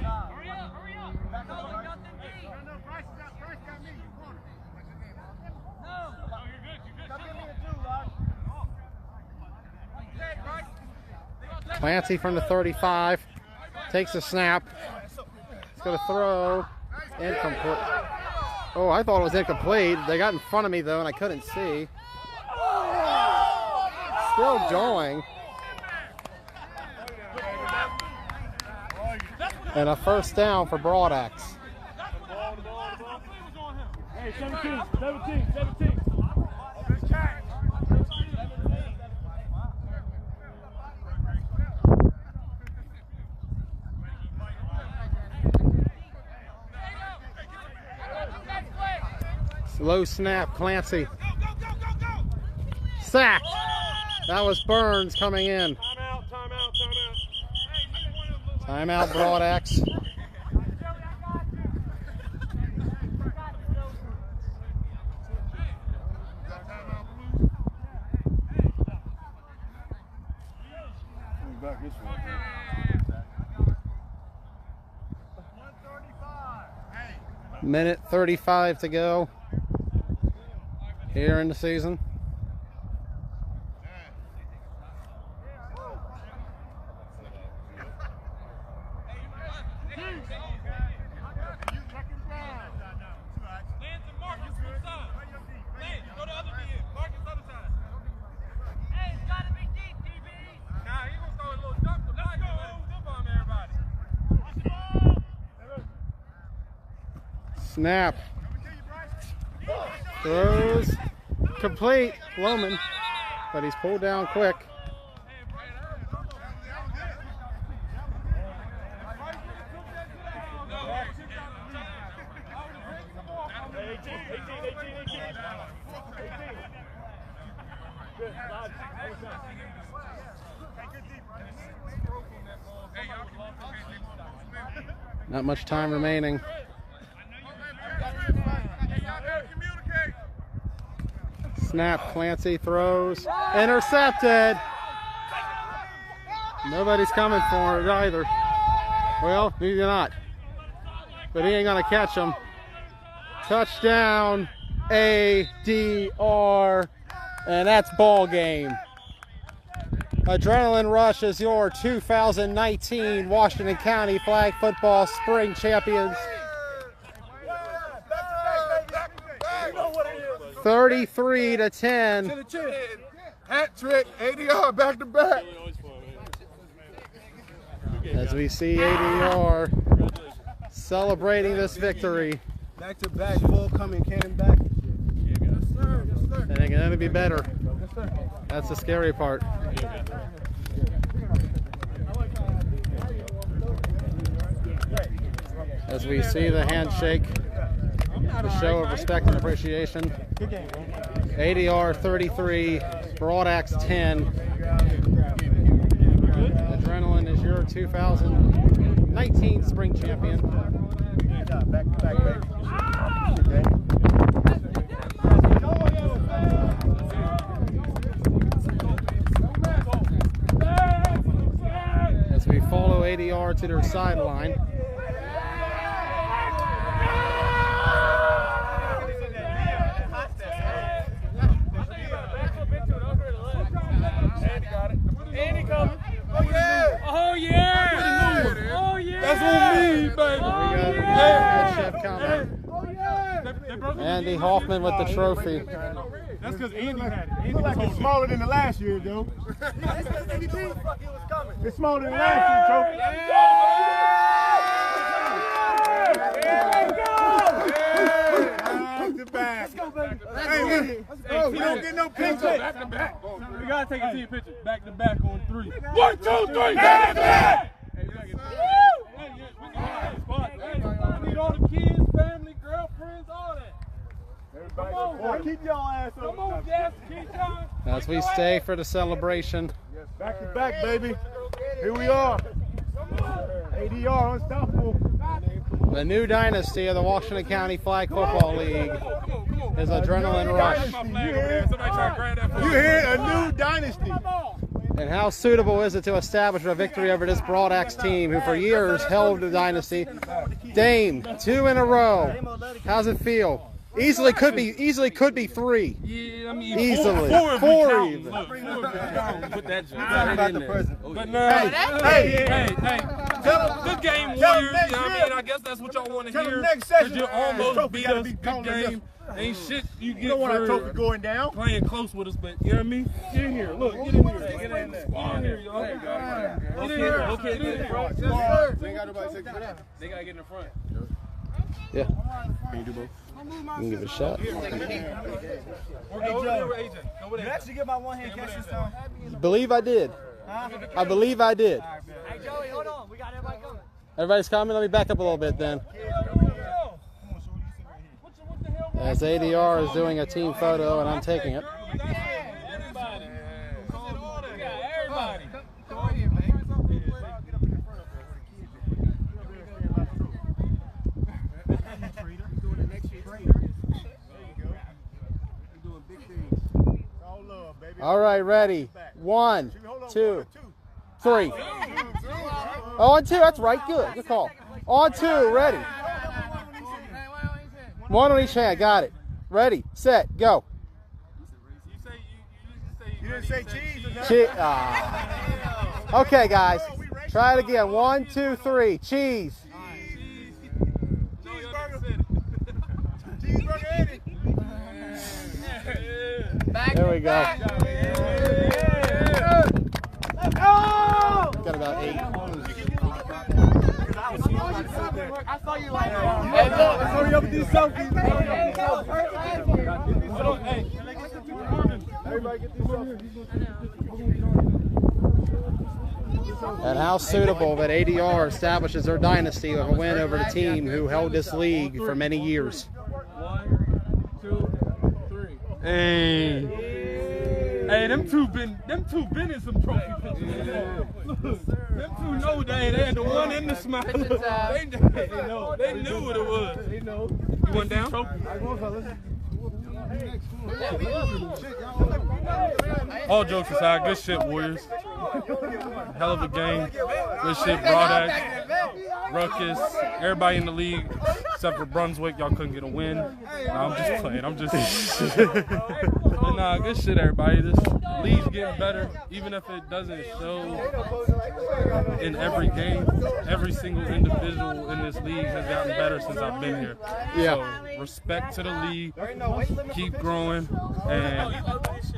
Hurry up, hurry up. No, nothing deep. No, Bryce got me. You want it. No, you're good. Come in here too, Rod. Hey, Bryce. Clancy from the 35 takes a snap. He's going to throw. Incomplete. Oh, I thought it was incomplete. They got in front of me, though, and I couldn't see. Still going. And a first down for Broadax. Hey, 17. Low snap, Clancy. Sack. That was Burns coming in. Timeout, Broadax. Minute 35 to go here in the season. Snap. Throws. complete, Loman, but he's pulled down quick. Not much time remaining. Snap, Clancy throws, intercepted. Nobody's coming for it either. Well, maybe not. But he ain't gonna catch him. Touchdown, ADR, and that's ball game. Adrenaline Rush is your 2019 Washington County Flag Football Spring Champions. 33-10. Hat trick, ADR back to back. As we see ADR celebrating this victory. Back to back, full coming, cannon back. And it can only be better. That's the scary part. As we see the handshake, the show of respect and appreciation. ADR 33, Broad Axe 10. Adrenaline is your 2019 spring champion. Back to back, baby. As we follow ADR to their sideline. Andy coming. Oh yeah! Oh yeah! Oh yeah! That's what we need, baby. We got Chef coming. Andy Hoffman with the trophy. That's because Andy had it. Andy Look like it's smaller than the last year, though. It's smaller than last year, trophy. Back to back. Hey, we don't get no picture. Back to back. We gotta take a team picture. Back to back on 3. 1, 2, 3. Back to back. Hey, we gotta get I need all the kids, family, girlfriends, all that. Come on, Keep y'all ass up. come on, Jess. Keep going. As we stay for the celebration. Back to back, baby. Here we are. ADR unstoppable. The new dynasty of the Washington County Flag Football League is Adrenaline Rush. You hear a new dynasty. And how suitable is it to establish a victory over this Broad Axe team who for years held the dynasty? Dame, 2 in a row. How's it feel? Easily could be 3. Yeah, I mean, Easily. 4 4 even. Put that About the present. But no, hey. Good game, Warriors. You know what I mean? I guess that's what y'all want to Tell them hear. next session. You almost Trophy beat gotta us. be Good calling us game. Ain't shit you You get don't want our trophy for going down. playing close with us, but you know what I mean? Get in here. Look, get in here. Get in there. Get in here, y'all. Get in here. Okay, get in there. They got nobody take for that. They gotta get in the front. Yeah, Can you do both? you can give it a shot. Go over there with AJ. Go over You there. actually get my one hand catch this time? Believe I did. I believe I did. Hey, Joey, hold on. We got everybody coming. Everybody's coming. Let me back up a little bit then. As ADR is doing a team photo and I'm taking it. Everybody. Everybody. All right, ready. 1, 2, 3. On 2, that's right. Good. Good call. On 2, ready. 1 on each hand. Got it. Ready, set, go. You didn't say cheese or nothing. Okay, guys. Try it again. 1, 2, 3. Cheese. Cheeseburger Eddie. There we go. Got about 8. I saw you like Hey, look, let's hurry up with these selfies. Hold on, hey. Everybody get these up. And how suitable that ADR establishes their dynasty with a win over the team who held this league for many years. 1, 2, 3. Hey, them two been in some trophy pictures. Them two know they had the one in the smile. They knew what it was. They know. You went down? All jokes aside, good shit, Warriors. Hell of a game. Good shit, Broadax, Ruckus, everybody in the league except for Brunswick. Y'all couldn't get a win. Nah, I'm just playing. I'm just. But nah, good shit, everybody. This league's getting better, even if it doesn't show in every game. Every single individual in this league has gotten better since I've been here. Yeah. So respect to the league. Keep growing. And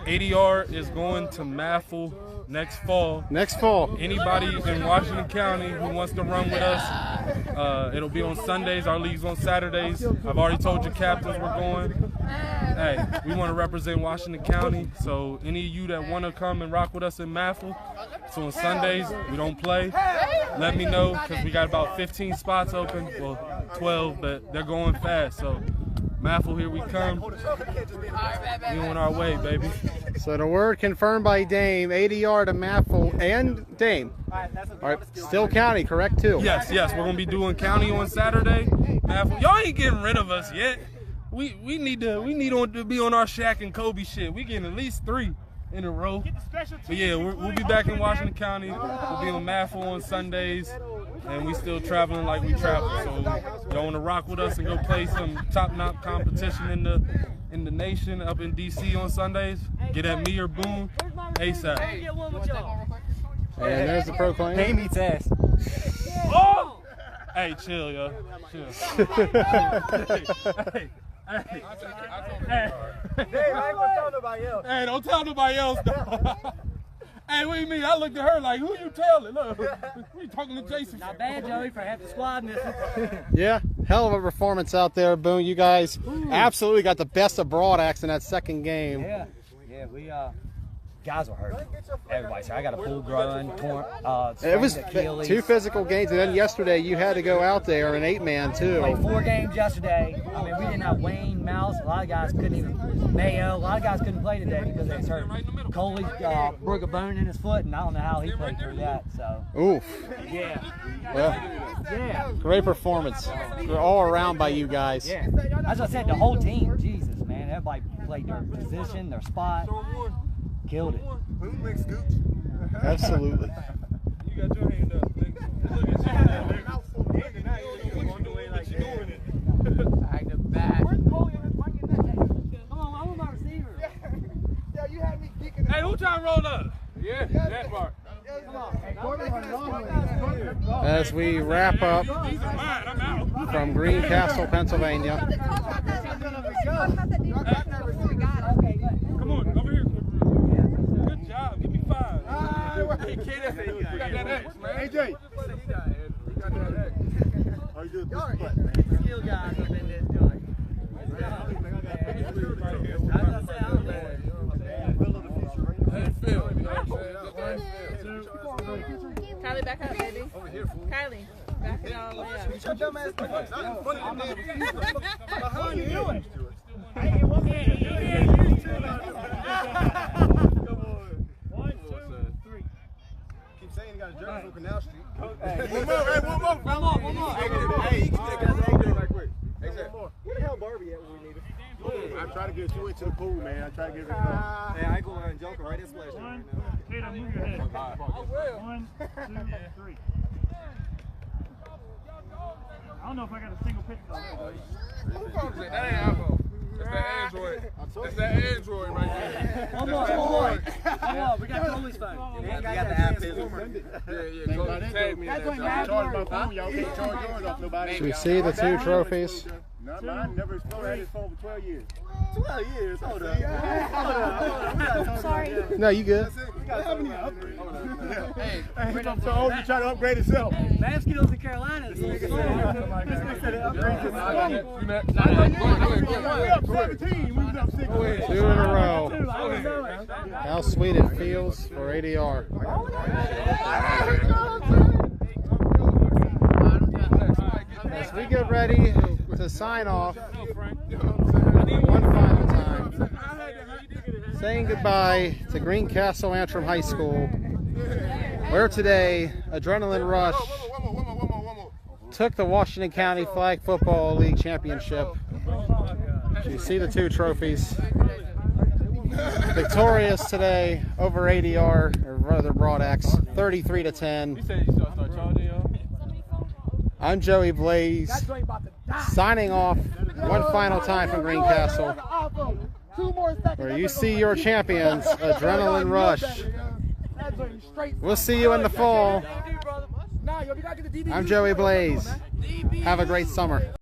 ADR is going to Maffle next fall. Next fall. Anybody in Washington County who wants to run with us, it'll be on Sundays. Our league's on Saturdays. I've already told your captains we're going. Hey, we want to represent Washington County, so any of you that want to come and rock with us in Maffle, so on Sundays, we don't play. Let me know, because we got about 15 spots open. Well, 12, but they're going fast, so Maffle, here we come. We on our way, baby. So the word confirmed by Dame, ADR to Maffle and Dame. All right, still county, correct too? Yes, we're gonna be doing county on Saturday. Maffle, y'all ain't getting rid of us yet. We need to be on our Shaq and Kobe shit. We getting at least 3 in a row. But yeah, we'll be back in Washington County. We'll be on Maffle on Sundays, and we still traveling like we travel. So y'all want to rock with us and go play some top-notch competition in the nation up in DC on Sundays? Get at me or Boone ASAP. And there's the proclaim. Dame eats ass. Oh! Hey, chill, yo. Chill. Hey. Hey, I ain't gonna tell nobody else. Hey, don't tell nobody else, though. Hey, what do you mean? I looked at her like, who you telling? Look, we talking to Jason. Not bad, Joey, for half the squad missing. Yeah, hell of a performance out there, Boone. You guys absolutely got the best of Broadax in that second game. Yeah, we guys were hurt. Everybody, so I got a full groin, torn, It was Achilles. 2 physical games, and then yesterday you had to go out there in 8-man too. Played 4 games yesterday. I mean, we didn't have Wayne, Mouse. A lot of guys couldn't even. Mayo. A lot of guys couldn't play today because they was hurt. Coley broke a bone in his foot, and I don't know how he played through that. So. Oof. Yeah. Well, Yeah. great performance. All around by you guys. Yeah. As I said, the whole team. Jesus, man. Everybody played their position, their spot. Killed it. Absolutely. You got your hand up. Look at you. Come on, I want my receiver. Yeah, you had me geeking. Hey, who trying to roll up? Yeah, that part. As we wrap up These are mine. I'm out. from Greencastle, Pennsylvania. Come on, over here. Good job. Give me 5. Hey, kid, that's it. You got that X, man. AJ. How you doing? Skill guys have been doing. Kylie, back up, baby. Kylie, back it all the way up. Keep saying you got a jersey from Canal Street. One more. Hey, you can take that right quick. Where the hell Barbie at when we need her? I try to get you into the pool, man. I try to get it. Hey, I ain't going to Joker right in splash. Tatum, move your head. 1, 2, 3. I don't know if I got a single picture of that. That ain't iPhone. That's that Android. That's that Android right there. One more. We got Coley's phone. We got the app. Yeah, go tag me in that. Charge my phone. Y'all can't charge yours off nobody. Should we see the 2 trophies? Not mine. Never exploded. I had this phone for 12 years. 12 years. Hold up. Sorry. No, you good. Hey, I'm so old. You try to upgrade itself. Mosquitoes in Carolina. We up 17. We was 2 in a row. How sweet it feels for ADR. As we get ready to sign off, one final time, saying goodbye to Greencastle Antrim High School, where today Adrenaline Rush took the Washington County Flag Football League Championship. You see the 2 trophies. Victorious today over ADR, or rather Broad Axe, 33-10. I'm Joey Blaze, signing off one final time from Greencastle, where you see your champions, Adrenaline Rush. We'll see you in the fall. I'm Joey Blaze. Have a great summer.